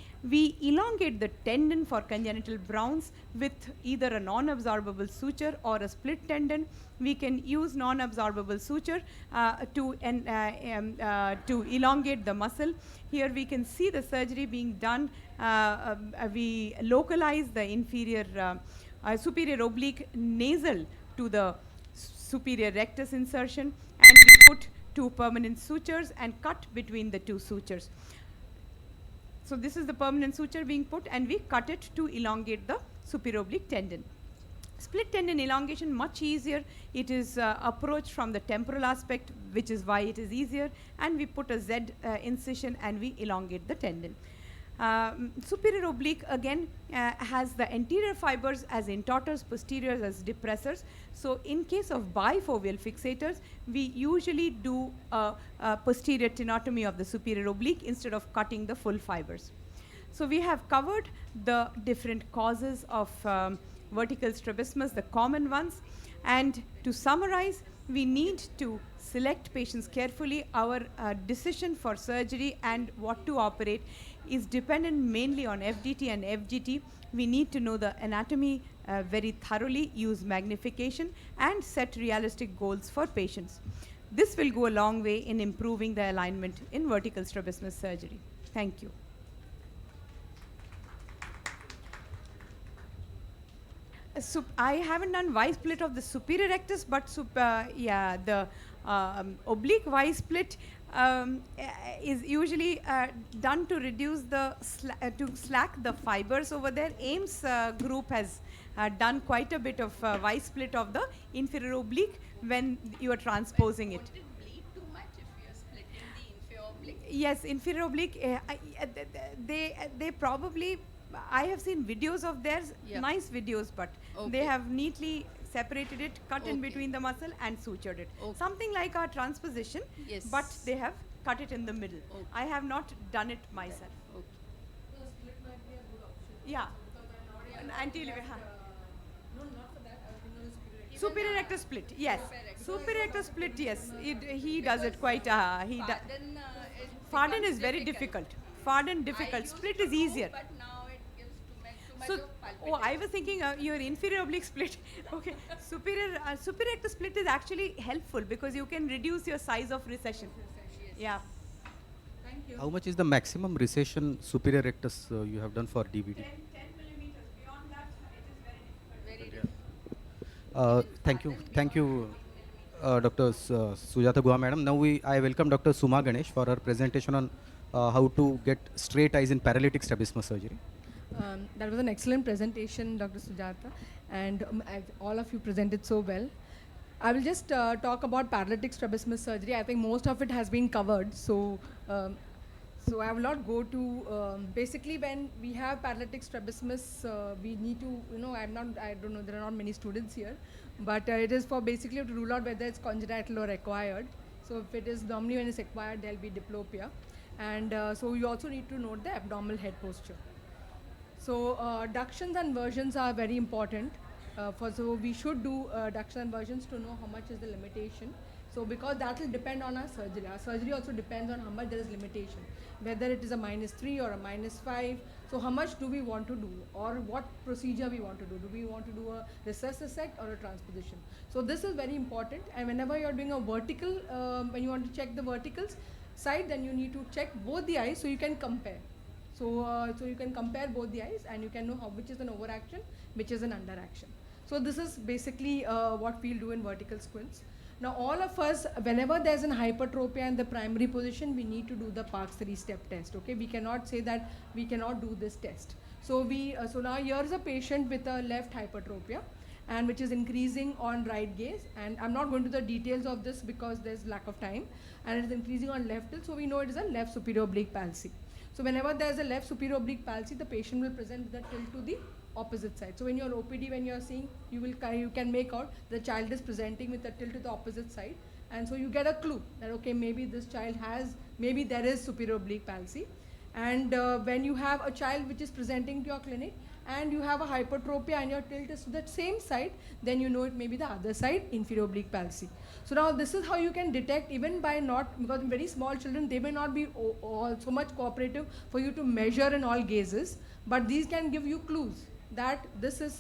D: elongate the tendon for congenital Browns with either a non-absorbable suture or a split tendon. We can use non-absorbable suture to elongate the muscle. Here we can see the surgery being done. We localize the inferior superior oblique nasal to the superior rectus insertion, and we put 2 permanent sutures and cut between the 2 sutures. So this is the permanent suture being put, and we cut it to elongate the superior oblique tendon. Split tendon elongation much easier. It is approached from the temporal aspect, which is why it is easier, and we put a Z incision and we elongate the tendon. Superior oblique again has the anterior fibers as intorters, posteriors as depressors. So in case of bifoveal fixators, we usually do a posterior tenotomy of the superior oblique instead of cutting the full fibers. So we have covered the different causes of vertical strabismus, the common ones. And to summarize, we need to select patients carefully. Our decision for surgery and what to operate is dependent mainly on FDT and FGT. We need to know the anatomy very thoroughly, use magnification, and set realistic goals for patients. This will go a long way in improving the alignment in vertical strabismus surgery. Thank you. I haven't done Y split of the superior rectus, but the oblique Y split is usually done to reduce the slack the fibers over there. Ames group has done quite a bit of Y split of the inferior oblique when you are transposing it.
C: Would it bleed too much if you are splitting the inferior oblique?
D: Yes, inferior oblique. They probably. I have seen videos of theirs, nice videos, but they have neatly separated it, cut in between the muscle, and sutured it. Something like our transposition, but they have cut it in the middle. I have not done it myself.
E: So split might be a good option.
D: Yeah. Anti-elevation.
E: No, not for that. I was thinking of
D: Superior rectus split, yes. Superior rectus split, yes. He does it quite. Farden is very difficult. Farden difficult. Split is easier.
C: But now it gives too much
D: So,
C: of palpitation.
D: I was thinking your inferior oblique split. Okay, superior rectus split is actually helpful because you can reduce your size of recession. Yeah.
E: Thank you.
B: How much is the maximum recession superior rectus you have done for DVT?
D: 10 millimeters. Beyond that, it is very difficult.
C: Very difficult.
B: Thank you. Dr. Sujata Guha madam. Now I welcome Dr. Suma Ganesh for her presentation on how to get straight eyes in paralytic strabismus surgery.
E: That was an excellent presentation, Dr. Sujata, and all of you presented so well. I will just talk about paralytic strabismus surgery. I think most of it has been covered, so I will not go to basically when we have paralytic strabismus, we need to, I don't know, there are not many students here, but it is for basically to rule out whether it's congenital or acquired. So if it is normally when it's acquired, there'll be diplopia, and so you also need to note the abdominal head posture. So ductions and versions are very important. So we should do ductions and versions to know how much is the limitation. So because that will depend on our surgery. Our surgery also depends on how much there is limitation. Whether it is a -3 or a -5. So how much do we want to do, or what procedure we want to do? Do we want to do a recessect or a transposition? So this is very important. And whenever you are doing a vertical, when you want to check the verticals side, then you need to check both the eyes so you can compare. So you can compare both the eyes and you can know which is an overaction, which is an underaction. So this is basically what we'll do in vertical squints. Now all of us, whenever there's an hypertropia in the primary position, we need to do the Parkes 3-step test. Okay, we cannot say that we cannot do this test. So so now here's a patient with a left hypertropia, and which is increasing on right gaze, and I'm not going to the details of this because there's lack of time, and it is increasing on left tilt, so we know it is a left superior oblique palsy. So whenever there is a left superior oblique palsy, the patient will present with a tilt to the opposite side. So when you're OPD, when you're seeing, you can make out the child is presenting with a tilt to the opposite side, and so you get a clue that okay, maybe this child has, maybe there is superior oblique palsy. And when you have a child which is presenting to your clinic and you have a hypertropia and your tilt is to the same side, then you know it may be the other side, inferior oblique palsy. So now this is how you can detect, even by not, because in very small children they may not be all so much cooperative for you to measure in all gazes, but these can give you clues that this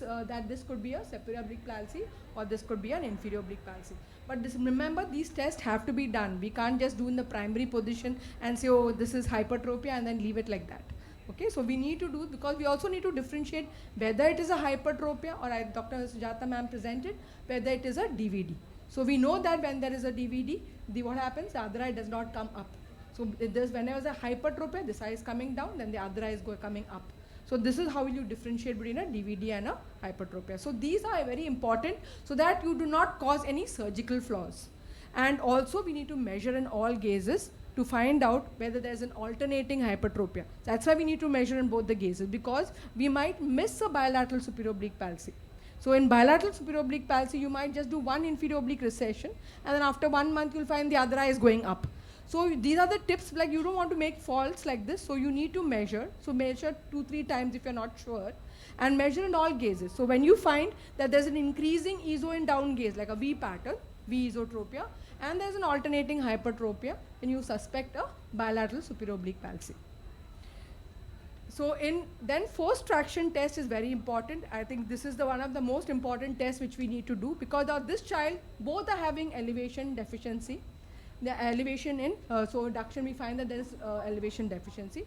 E: could be a superior oblique palsy or this could be an inferior oblique palsy. But remember, these tests have to be done. We can't just do in the primary position and say, oh, this is hypertropia, and then leave it like that. Okay, so we need to do, because we also need to differentiate whether it is a hypertropia, or Dr. Sujata ma'am presented, whether it is a DVD. So we know that when there is a DVD, what happens? The other eye does not come up. So whenever there is a hypertropia, this eye is coming down, then the other eye is coming up. So this is how you differentiate between a DVD and a hypertropia. So these are very important so that you do not cause any surgical flaws. And also we need to measure in all gazes to find out whether there's an alternating hypertropia. That's why we need to measure in both the gazes, because we might miss a bilateral superior oblique palsy. So in bilateral superior oblique palsy, you might just do one inferior oblique recession, and then after 1 month you'll find the other eye is going up. So these are the tips, like you don't want to make faults like this, so you need to measure. So measure 2-3 times if you're not sure, and measure in all gazes. So when you find that there's an increasing ESO in down gaze, like a V pattern, V esotropia, and there's an alternating hypertropia, then you suspect a bilateral superior oblique palsy. So then forced traction test is very important. I think this is one of the most important tests which we need to do, because of this child, both are having elevation deficiency. The elevation in, so duction, we find that there is elevation deficiency.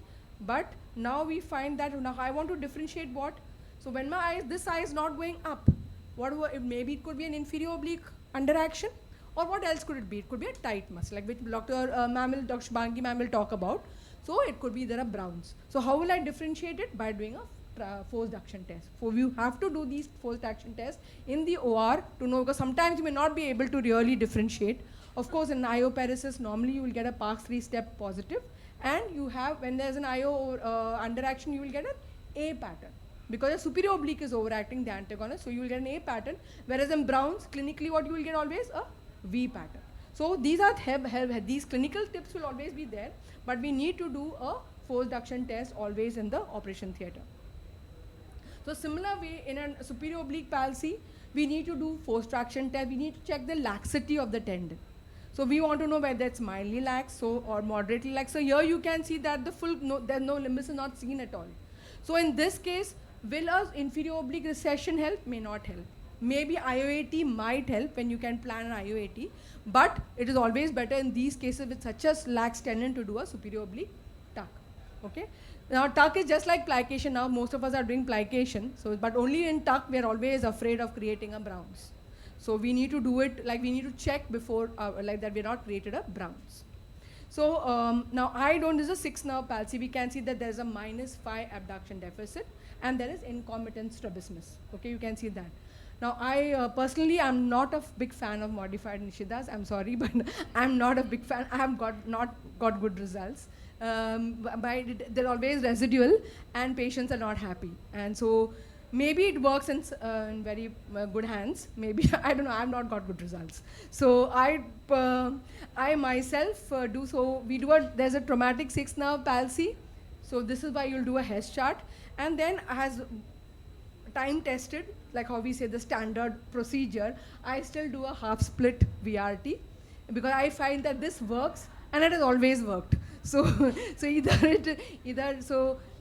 E: But now we find that, now I want to differentiate what? So when this eye is not going up, maybe it could be an inferior oblique underaction, or what else could it be? It could be a tight muscle, like which Dr. Shubhangi ma'am will talk about. So it could be there are browns. So how will I differentiate it? By doing a forced duction test. So you have to do these forced duction tests in the OR to know, because sometimes you may not be able to really differentiate. Of course, in ioparesis, normally you will get a Parkes 3-step positive, and you have, when there's an IO underaction, you will get an A pattern, because the superior oblique is overacting the antagonist, so you will get an A pattern, whereas in Browns, clinically what you will get always a V pattern. So these are these clinical tips will always be there, but we need to do a forced duction test always in the operation theatre. So similar way, in a superior oblique palsy, we need to do forced traction test. We need to check the laxity of the tendon. So we want to know whether it's mildly lax or moderately lax. So here you can see that there's no limbus is not seen at all. So in this case, will a inferior oblique recession help? May not help. Maybe IOAT might help when you can plan an IOAT, but it is always better in these cases with such a lax tendon to do a superior oblique tuck. Okay. Now tuck is just like plication. Now most of us are doing plication. So, but only in tuck we are always afraid of creating a Browns. So we need to do it, like we need to check before, like that we're not created a Browns. So now this is a 6 nerve palsy. We can see that there's a -5 abduction deficit and there is concomitant strabismus. Okay, you can see that. Now I personally am not a big fan of modified Nishidas. I'm sorry, but I'm not a big fan. I have not got good results. They're always residual and patients are not happy. And so maybe it works in very good hands. Maybe, I don't know, I've not got good results. So I myself do, so there's a traumatic 6 nerve palsy. So this is why you'll do a Hess chart. And then as time tested, like how we say the standard procedure, I still do a half split VRT because I find that this works and it has always worked. So, so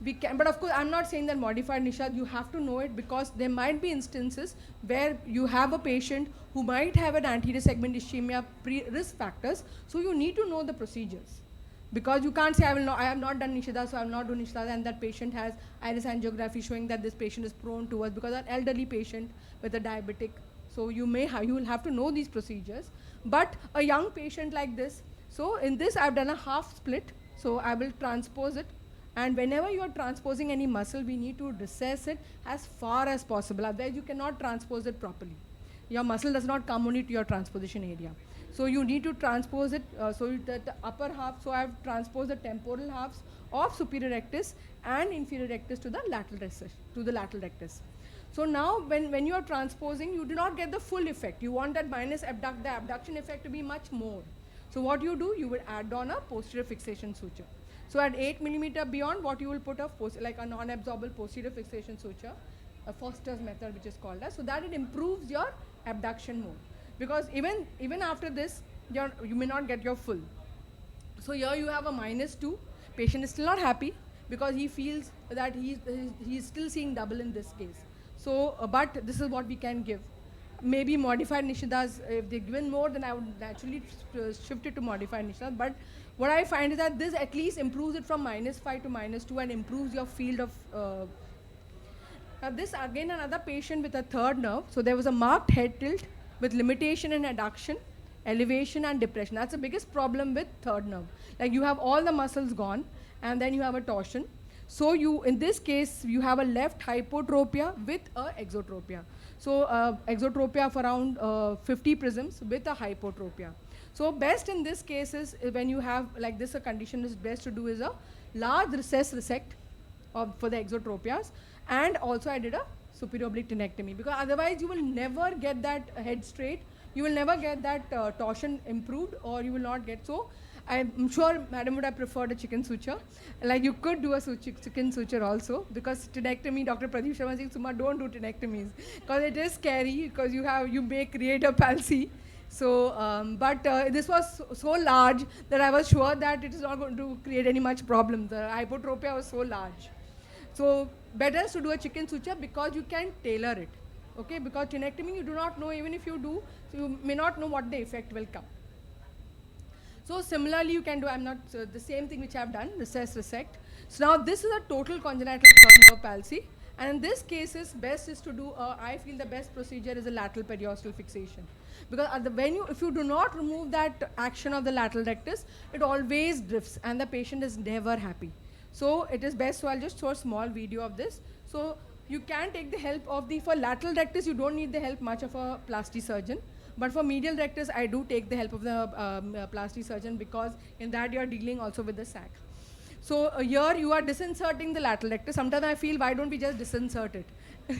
E: we can, but of course I'm not saying that modified Nishad, you have to know it because there might be instances where you have a patient who might have an anterior segment ischemia risk factors, so you need to know the procedures. Because you can't say, I have not done Nishida, so I will not do Nishida, and that patient has iris angiography showing that this patient is prone towards, because an elderly patient with a diabetic, so you will have to know these procedures. But a young patient like this, so in this I've done a half split, so I will transpose it, and whenever you are transposing any muscle, we need to recess it as far as possible, otherwise you cannot transpose it properly. Your muscle does not come only to your transposition area. So you need to transpose it, so that the upper half, so I've transposed the temporal halves of superior rectus and inferior rectus to the lateral rectus. So now when you are transposing, you do not get the full effect. You want that the abduction effect to be much more. So what you do, you will add on a posterior fixation suture. So at 8 millimeter beyond, what you will put like a non-absorbable posterior fixation suture, a Foster's method which is called as, so that it improves your abduction more. Because even after this, you may not get your full. So here you have a -2. Patient is still not happy because he feels that he's still seeing double in this case. So, but this is what we can give. Maybe modified Nishidas, if they're given more, then I would naturally shift it to modified Nishidas. But what I find is that this at least improves it from -5 to -2 and improves your field of. Now this again another patient with a third nerve. So there was a marked head tilt with limitation in adduction, elevation and depression. That's the biggest problem with third nerve. Like you have all the muscles gone and then you have a torsion. So in this case, you have a left hypotropia with a exotropia. So exotropia of around 50 prisms with a hypotropia. So best in this case is when you have like this a condition, is best to do is a large recess resect for the exotropias, and also I did a superior oblique tenectomy, because otherwise you will never get that head straight, you will never get that torsion improved, or you will not get. So I'm sure madam would have preferred a chicken suture. Like you could do a chicken suture also, because tenectomy, Dr. Pradeep Sharma says, Suma, don't do tenectomies because it is scary, because you may create a palsy. So, this was so large that I was sure that it is not going to create any much problem. The hypotropia was so large. So better is to do a chicken suture because you can tailor it. Okay, because tenectomy you do not know, even if you do, so you may not know what the effect will come. So similarly you can do, the same thing which I have done, recess resect. So now this is a total congenital third nerve palsy, and in this case best is to do, I feel the best procedure is a lateral periosteal fixation. Because if you do not remove that action of the lateral rectus, it always drifts and the patient is never happy. So it is best, so I'll just show a small video of this. So you can take the help of for lateral rectus, you don't need the help much of a plastic surgeon. But for medial rectus, I do take the help of the plastic surgeon, because in that you are dealing also with the sac. So here you are disinserting the lateral rectus. Sometimes I feel, why don't we just disinsert it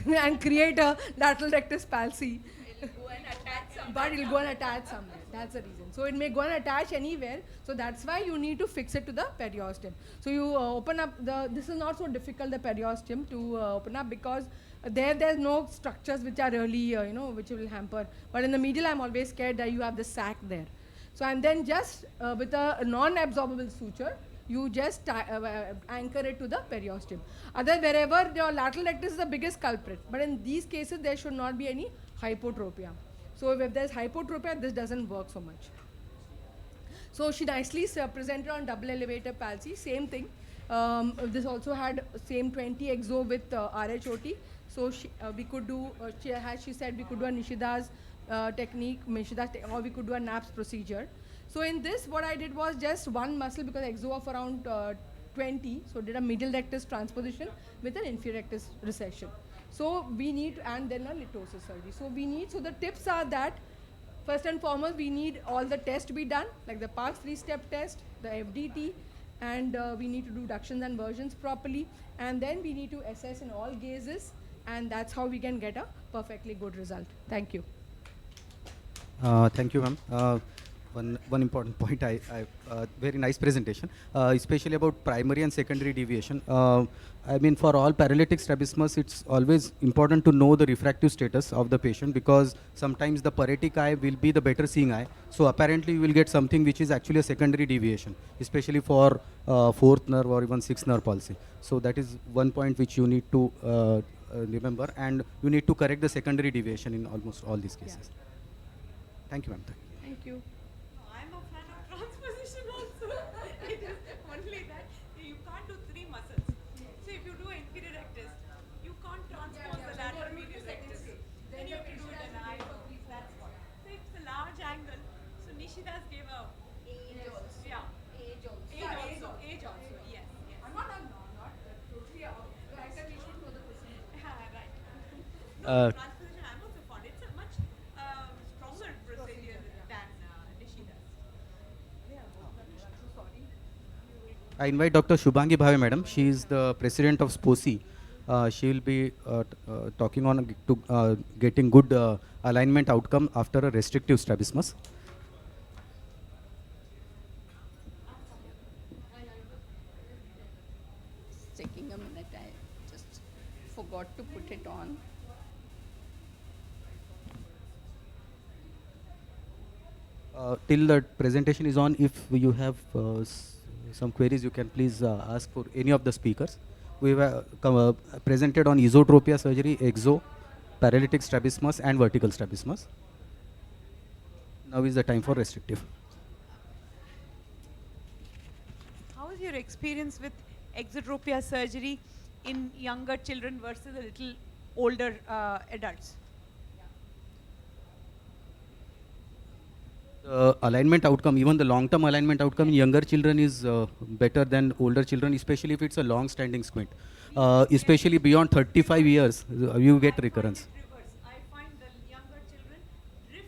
E: and create a lateral rectus palsy? But it will go and attach somewhere. That's the reason. So it may go and attach anywhere. So that's why you need to fix it to the periosteum. So you open up this is not so difficult, the periosteum, to open up, because there's no structures which are really, which will hamper. But in the medial, I'm always scared that you have the sac there. So, and then just with a non-absorbable suture, you just anchor it to the periosteum. Wherever your lateral rectus is the biggest culprit. But in these cases, there should not be any hypotropia. So if there's hypotropia, this doesn't work so much. So she nicely presented on double elevator palsy, same thing. This also had same 20 exo with RHOT. So we could do, as she said, we could do a Nishidas technique, or we could do a NAPS procedure. So in this, what I did was just one muscle because exo of around 20. So did a medial rectus transposition with an inferior rectus resection. So we need, and then a litosis surgery. So we need, so the tips are that first and foremost, we need all the tests to be done, like the Parkes 3-step test, the FDT, and we need to do ductions and versions properly. And then we need to assess in all gazes, and that's how we can get a perfectly good result. Thank you.
B: Thank you, ma'am. One important point, very nice presentation, especially about primary and secondary deviation. I mean, for all paralytic strabismus, it's always important to know the refractive status of the patient because sometimes the paretic eye will be the better seeing eye. So apparently you will get something which is actually a secondary deviation, especially for fourth nerve or even sixth nerve palsy. So that is one point which you need to remember, and you need to correct the secondary deviation in almost all these cases. Thank you, ma'am.
D: Thank you.
F: I'm a fan of transposition also. It is only that you can't do three muscles. So if you do inferior rectus, you can't transpose the lateral medial rectus. Then you have to do it an eye. That's what. So it's a large angle. So Nishidas gave a age also. Yeah. Age also. Age also. Yes. Yes.
E: Not totally right.
F: Right. No, transposition I'm also fond. It's a much stronger procedure than Nishidas.
B: I invite Dr. Shubhangi Bhave, madam. She is the president of SPOCI. She will be talking on getting good alignment outcome after a restrictive strabismus.
C: It's taking a minute. I just forgot to put it on.
B: Till the presentation is on, if you have some queries, you can please ask for any of the speakers. We have presented on esotropia surgery, exo, paralytic strabismus, and vertical strabismus. Now is the time for restrictive.
F: How is your experience with exotropia surgery in younger children versus a little older adults?
B: The alignment outcome, even the long-term alignment outcome in younger children is better than older children, especially if it's a long-standing squint. Especially beyond 35 years, you get recurrence.
F: Reverse. I find the younger children drift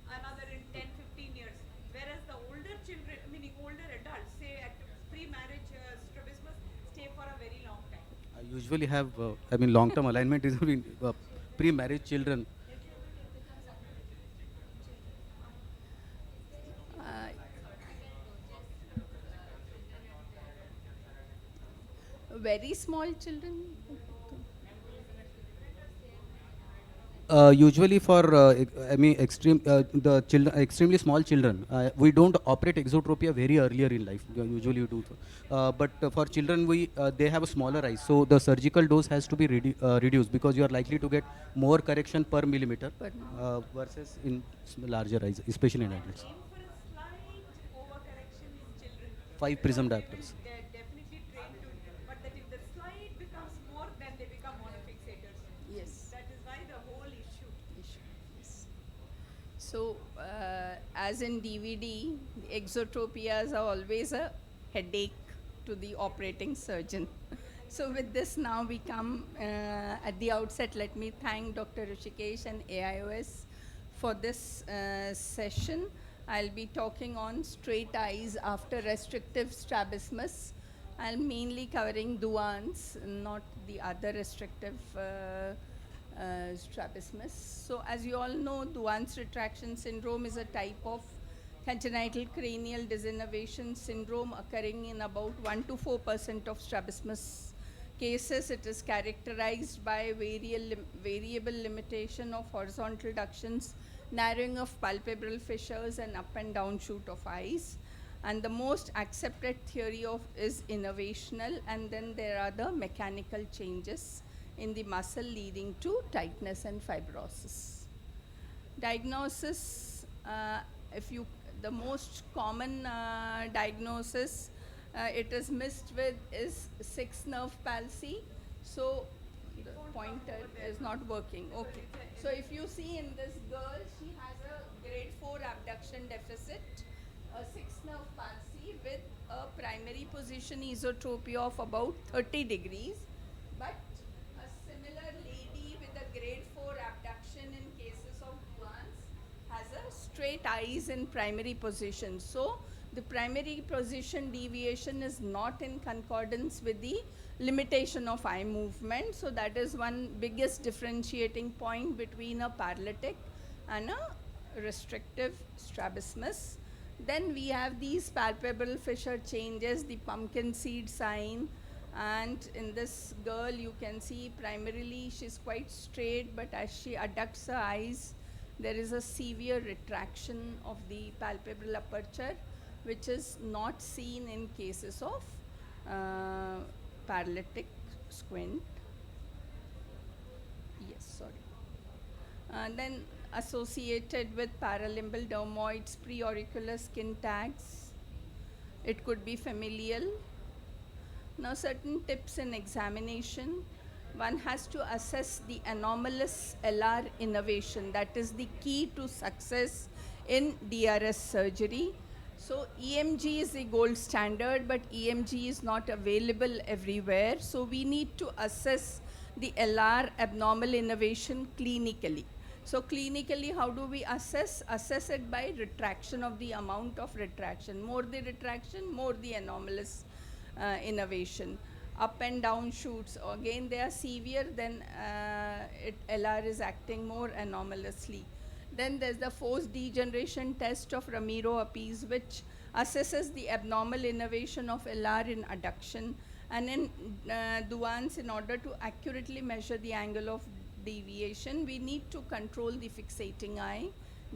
F: another in 10, 15 years, whereas the older children, meaning older adults, say at pre-marriage strabismus, stay for a very long time.
B: I usually have, long-term alignment is in pre-marriage children.
C: Very small children.
B: Usually for extremely small children, we don't operate exotropia very earlier in life. Usually we do, but for children they have a smaller eyes, so the surgical dose has to be reduced because you are likely to get more correction per millimeter versus in larger eyes, especially in adults.
F: Aim for a slight overcorrection in children.
B: 5 prism diopters.
F: They're definitely trained to, but that if the slide becomes more, then they become monofixators.
C: Yes.
F: That is why the whole issue.
C: Yes. So, as in DVD, exotropias are always a headache to the operating surgeon. So with this now we come at the outset, let me thank Dr. Rishikesh and AIOS for this session. I'll be talking on straight eyes after restrictive strabismus. I'm mainly covering Duane's, not the other restrictive strabismus. So as you all know, Duane's retraction syndrome is a type of congenital cranial degeneration syndrome occurring in about 1 to 4% of strabismus cases. It is characterized by variable limitation of horizontal ductions, narrowing of palpebral fissures, and up and down shoot of eyes. And the most accepted theory is innervational, and then there are the mechanical changes in the muscle leading to tightness and fibrosis. Diagnosis, the most common diagnosis it is missed with is 6th nerve palsy. So The pointer is not working. Okay. So if you see in this girl, she has a grade 4 abduction deficit, a 6 nerve palsy with a primary position esotropia of about 30 degrees. But a similar lady with a grade 4 abduction in cases of Duans has a straight eyes in primary position. So the primary position deviation is not in concordance with the limitation of eye movement. So that is one biggest differentiating point between a paralytic and a restrictive strabismus. Then we have these palpable fissure changes, the pumpkin seed sign, and in this girl you can see primarily she's quite straight, but as she adducts her eyes, there is a severe retraction of the palpebral aperture, which is not seen in cases of paralytic squint. Yes, sorry. Then associated with paralimbal dermoids, preauricular skin tags. It could be familial. Now, certain tips in examination. One has to assess the anomalous LR innervation. That is the key to success in DRS surgery. So EMG is the gold standard, but EMG is not available everywhere. So we need to assess the LR abnormal innervation clinically. So clinically, how do we assess? Assess it by retraction of the amount of retraction. More the retraction, more the anomalous innervation. Up and down shoots, again they are severe, then LR is acting more anomalously. Then there's the forced degeneration test of Ramiro-Appice, which assesses the abnormal innervation of LR in adduction. And in Duans, in order to accurately measure the angle of deviation, we need to control the fixating eye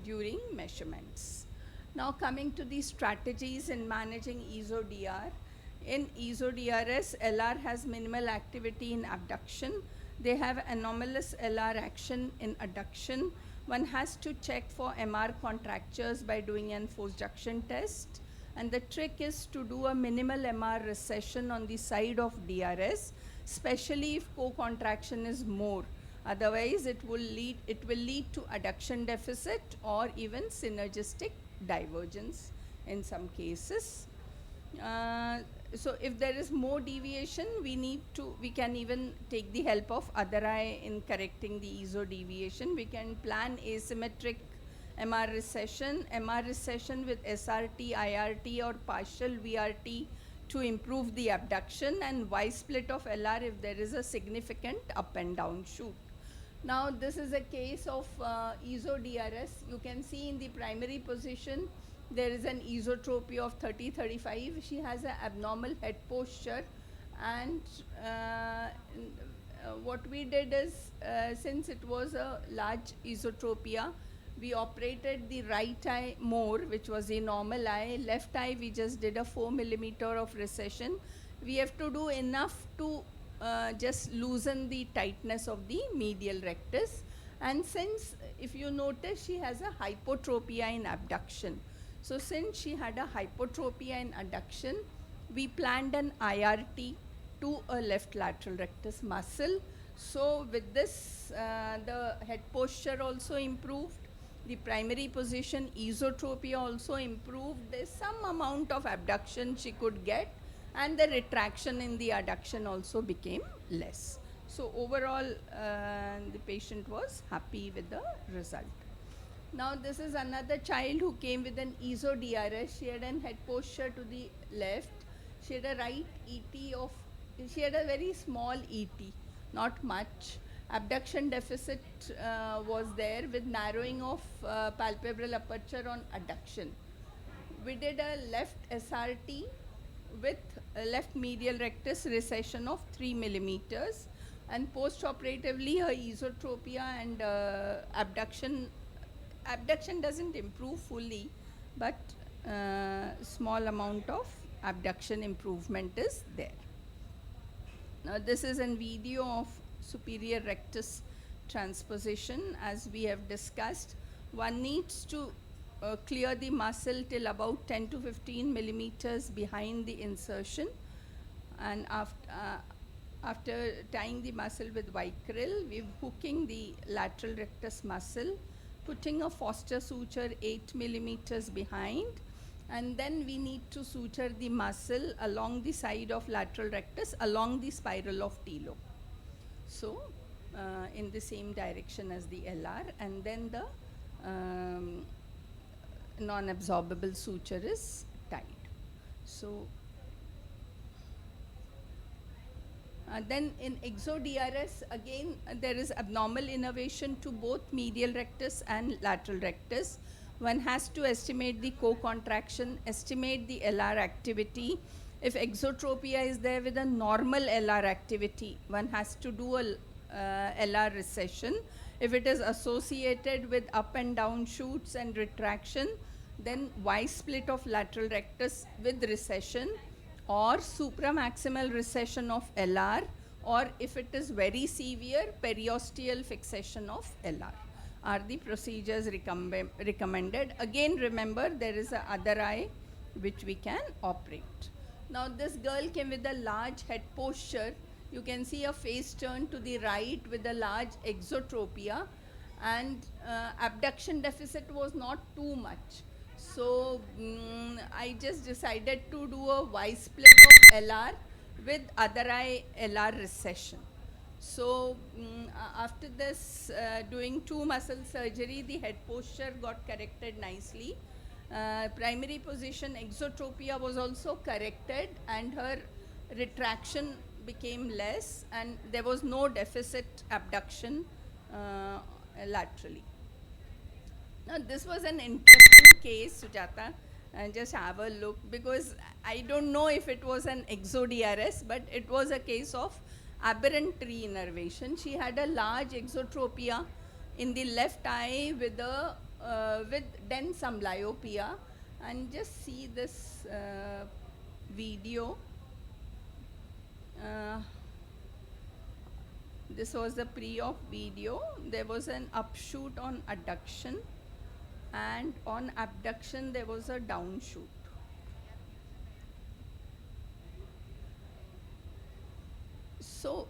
C: during measurements. Now coming to the strategies in managing ESO-DR. In ESO-DRS, LR has minimal activity in abduction. They have anomalous LR action in adduction. One has to check for MR contractures by doing an forced junction test. And the trick is to do a minimal MR recession on the side of DRS, especially if co-contraction is more. Otherwise, it will lead to adduction deficit or even synergistic divergence in some cases. So if there is more deviation, we can even take the help of other eye in correcting the ESO deviation. We can plan asymmetric MR recession with SRT, IRT or partial VRT to improve the abduction, and Y split of LR if there is a significant up and down shoot. Now this is a case of ESO-DRS. You can see in the primary position, there is an esotropy of 30-35. She has an abnormal head posture, and what we did is, since it was a large esotropia, we operated the right eye more, which was the normal eye. Left eye, we just did a 4 millimeter of recession. We have to do enough to just loosen the tightness of the medial rectus. And since, if you notice, she has a hypotropia in abduction. So since she had a hypotropia in adduction, we planned an IRT to a left lateral rectus muscle. So with this, the head posture also improved. The primary position esotropia also improved. There's some amount of abduction she could get, and the retraction in the adduction also became less. So overall, the patient was happy with the result. Now this is another child who came with an ESO-DRS. She had an head posture to the left. She had a right ET of, she had a very small ET, not much. Abduction deficit was there with narrowing of palpebral aperture on adduction. We did a left SRT with a left medial rectus recession of 3 millimeters, and post-operatively her esotropia and abduction doesn't improve fully, but small amount of abduction improvement is there. Now this is a video of superior rectus transposition. As we have discussed, one needs to clear the muscle till about 10 to 15 millimeters behind the insertion, and after After tying the muscle with Vicryl, we're hooking the lateral rectus muscle, putting a Foster suture 8 millimeters behind, and then we need to suture the muscle along the side of lateral rectus, along the spiral of Tilo. So, in the same direction as the LR, and then the non-absorbable suture is tied. So, then in exo-DRS, again, there is abnormal innervation to both medial rectus and lateral rectus. One has to estimate the co-contraction, estimate the LR activity. If exotropia is there with a normal LR activity, one has to do a LR recession. If it is associated with up and down shoots and retraction, then Y split of lateral rectus with recession, or supramaximal recession of LR, or if it is very severe, periosteal fixation of LR are the procedures recommended. Again, remember, there is a other eye which we can operate. Now, this girl came with a large head posture. You can see a face turned to the right with a large exotropia, and abduction deficit was not too much. So, I just decided to do a Y split of LR with other eye LR recession. So, after this, doing 2 muscle surgery, the head posture got corrected nicely. Primary position exotropia was also corrected, and her retraction became less, and there was no deficit abduction laterally. Now, this was an interesting case, Sujata, and just have a look, because I don't know if it was an exo-DRS, but it was a case of aberrant tree innervation. She had a large exotropia in the left eye with dense amblyopia, and just see this video. This was the pre-op video. There was an upshoot on adduction, and on abduction there was a downshoot. So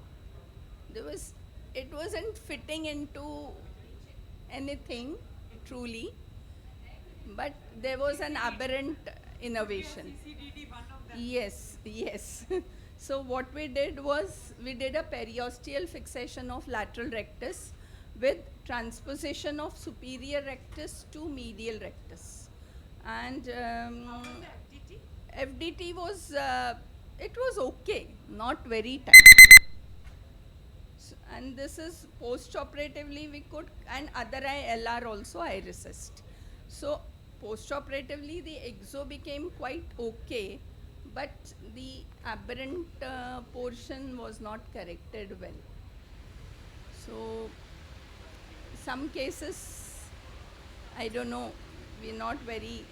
C: it wasn't fitting into anything truly, but there was an aberrant innervation.
F: CCDD, one of them.
C: Yes, yes. So what we did was, we did a periosteal fixation of lateral rectus with transposition of superior rectus to medial rectus. And
F: How was the FDT?
C: FDT was, it was okay, not very tight. And this is post-operatively we could, and other eye LR also I recessed. So post-operatively the exo became quite okay, but the aberrant portion was not corrected well. So some cases, I don't know, we're not very,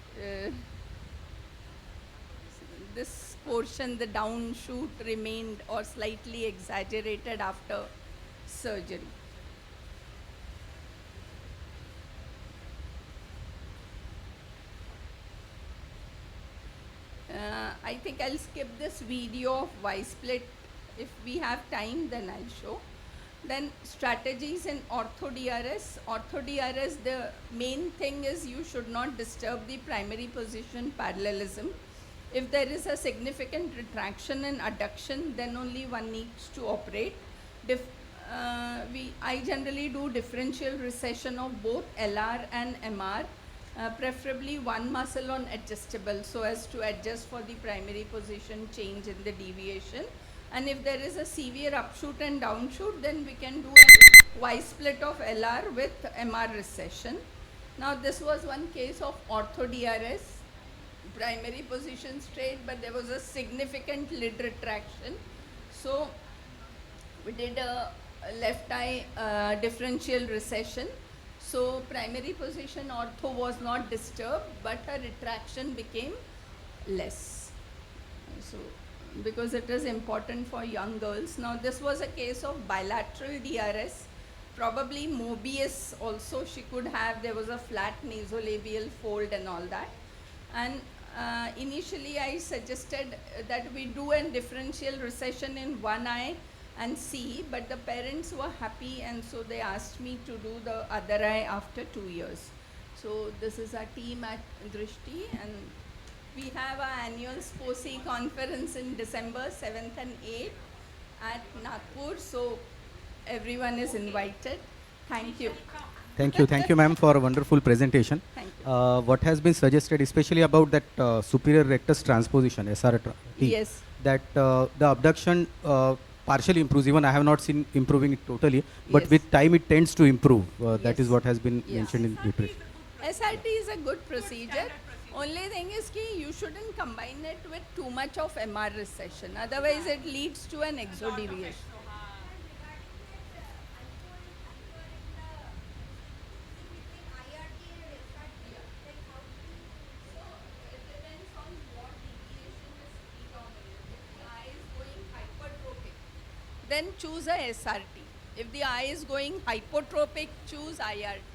C: this portion, the downshoot remained or slightly exaggerated after surgery. I think I'll skip this video of Y-split. If we have time, then I'll show. Then strategies in ortho-DRS. Ortho-DRS, the main thing is you should not disturb the primary position parallelism. If there is a significant retraction and adduction, then only one needs to operate. I generally do differential recession of both LR and MR, preferably one muscle on adjustable, so as to adjust for the primary position change in the deviation. And if there is a severe upshoot and downshoot, then we can do a Y split of LR with MR recession. Now this was one case of ortho-DRS, primary position straight, but there was a significant lid retraction. So we did a left eye differential recession. So primary position ortho was not disturbed, but her retraction became less. So because it is important for young girls. Now this was a case of bilateral DRS, probably Mobius also she could have. There was a flat nasolabial fold and all that. And initially I suggested that we do a differential recession in one eye and C, but the parents were happy, and so they asked me to do the other eye after 2 years. So this is our team at Drishti, and we have our annual SPOCI conference in December 7th and 8th at Nagpur, so everyone is invited. Thank you.
B: Thank you, ma'am, for a wonderful presentation.
C: Thank you.
B: What has been suggested, especially about that superior rectus transposition, SRT,
C: Yes.
B: that the abduction partially improves. Even I have not seen improving it totally, but
C: Yes.
B: with time it tends to improve. That is
C: Yes.
B: what has been
C: Yes.
B: mentioned in literature.
C: SRT is a good procedure. Only thing is ki you shouldn't combine it with too much of MR recession. Otherwise, it leads to an exodeviation. Then choose a SRT. If the eye is going hypotropic, choose IRT.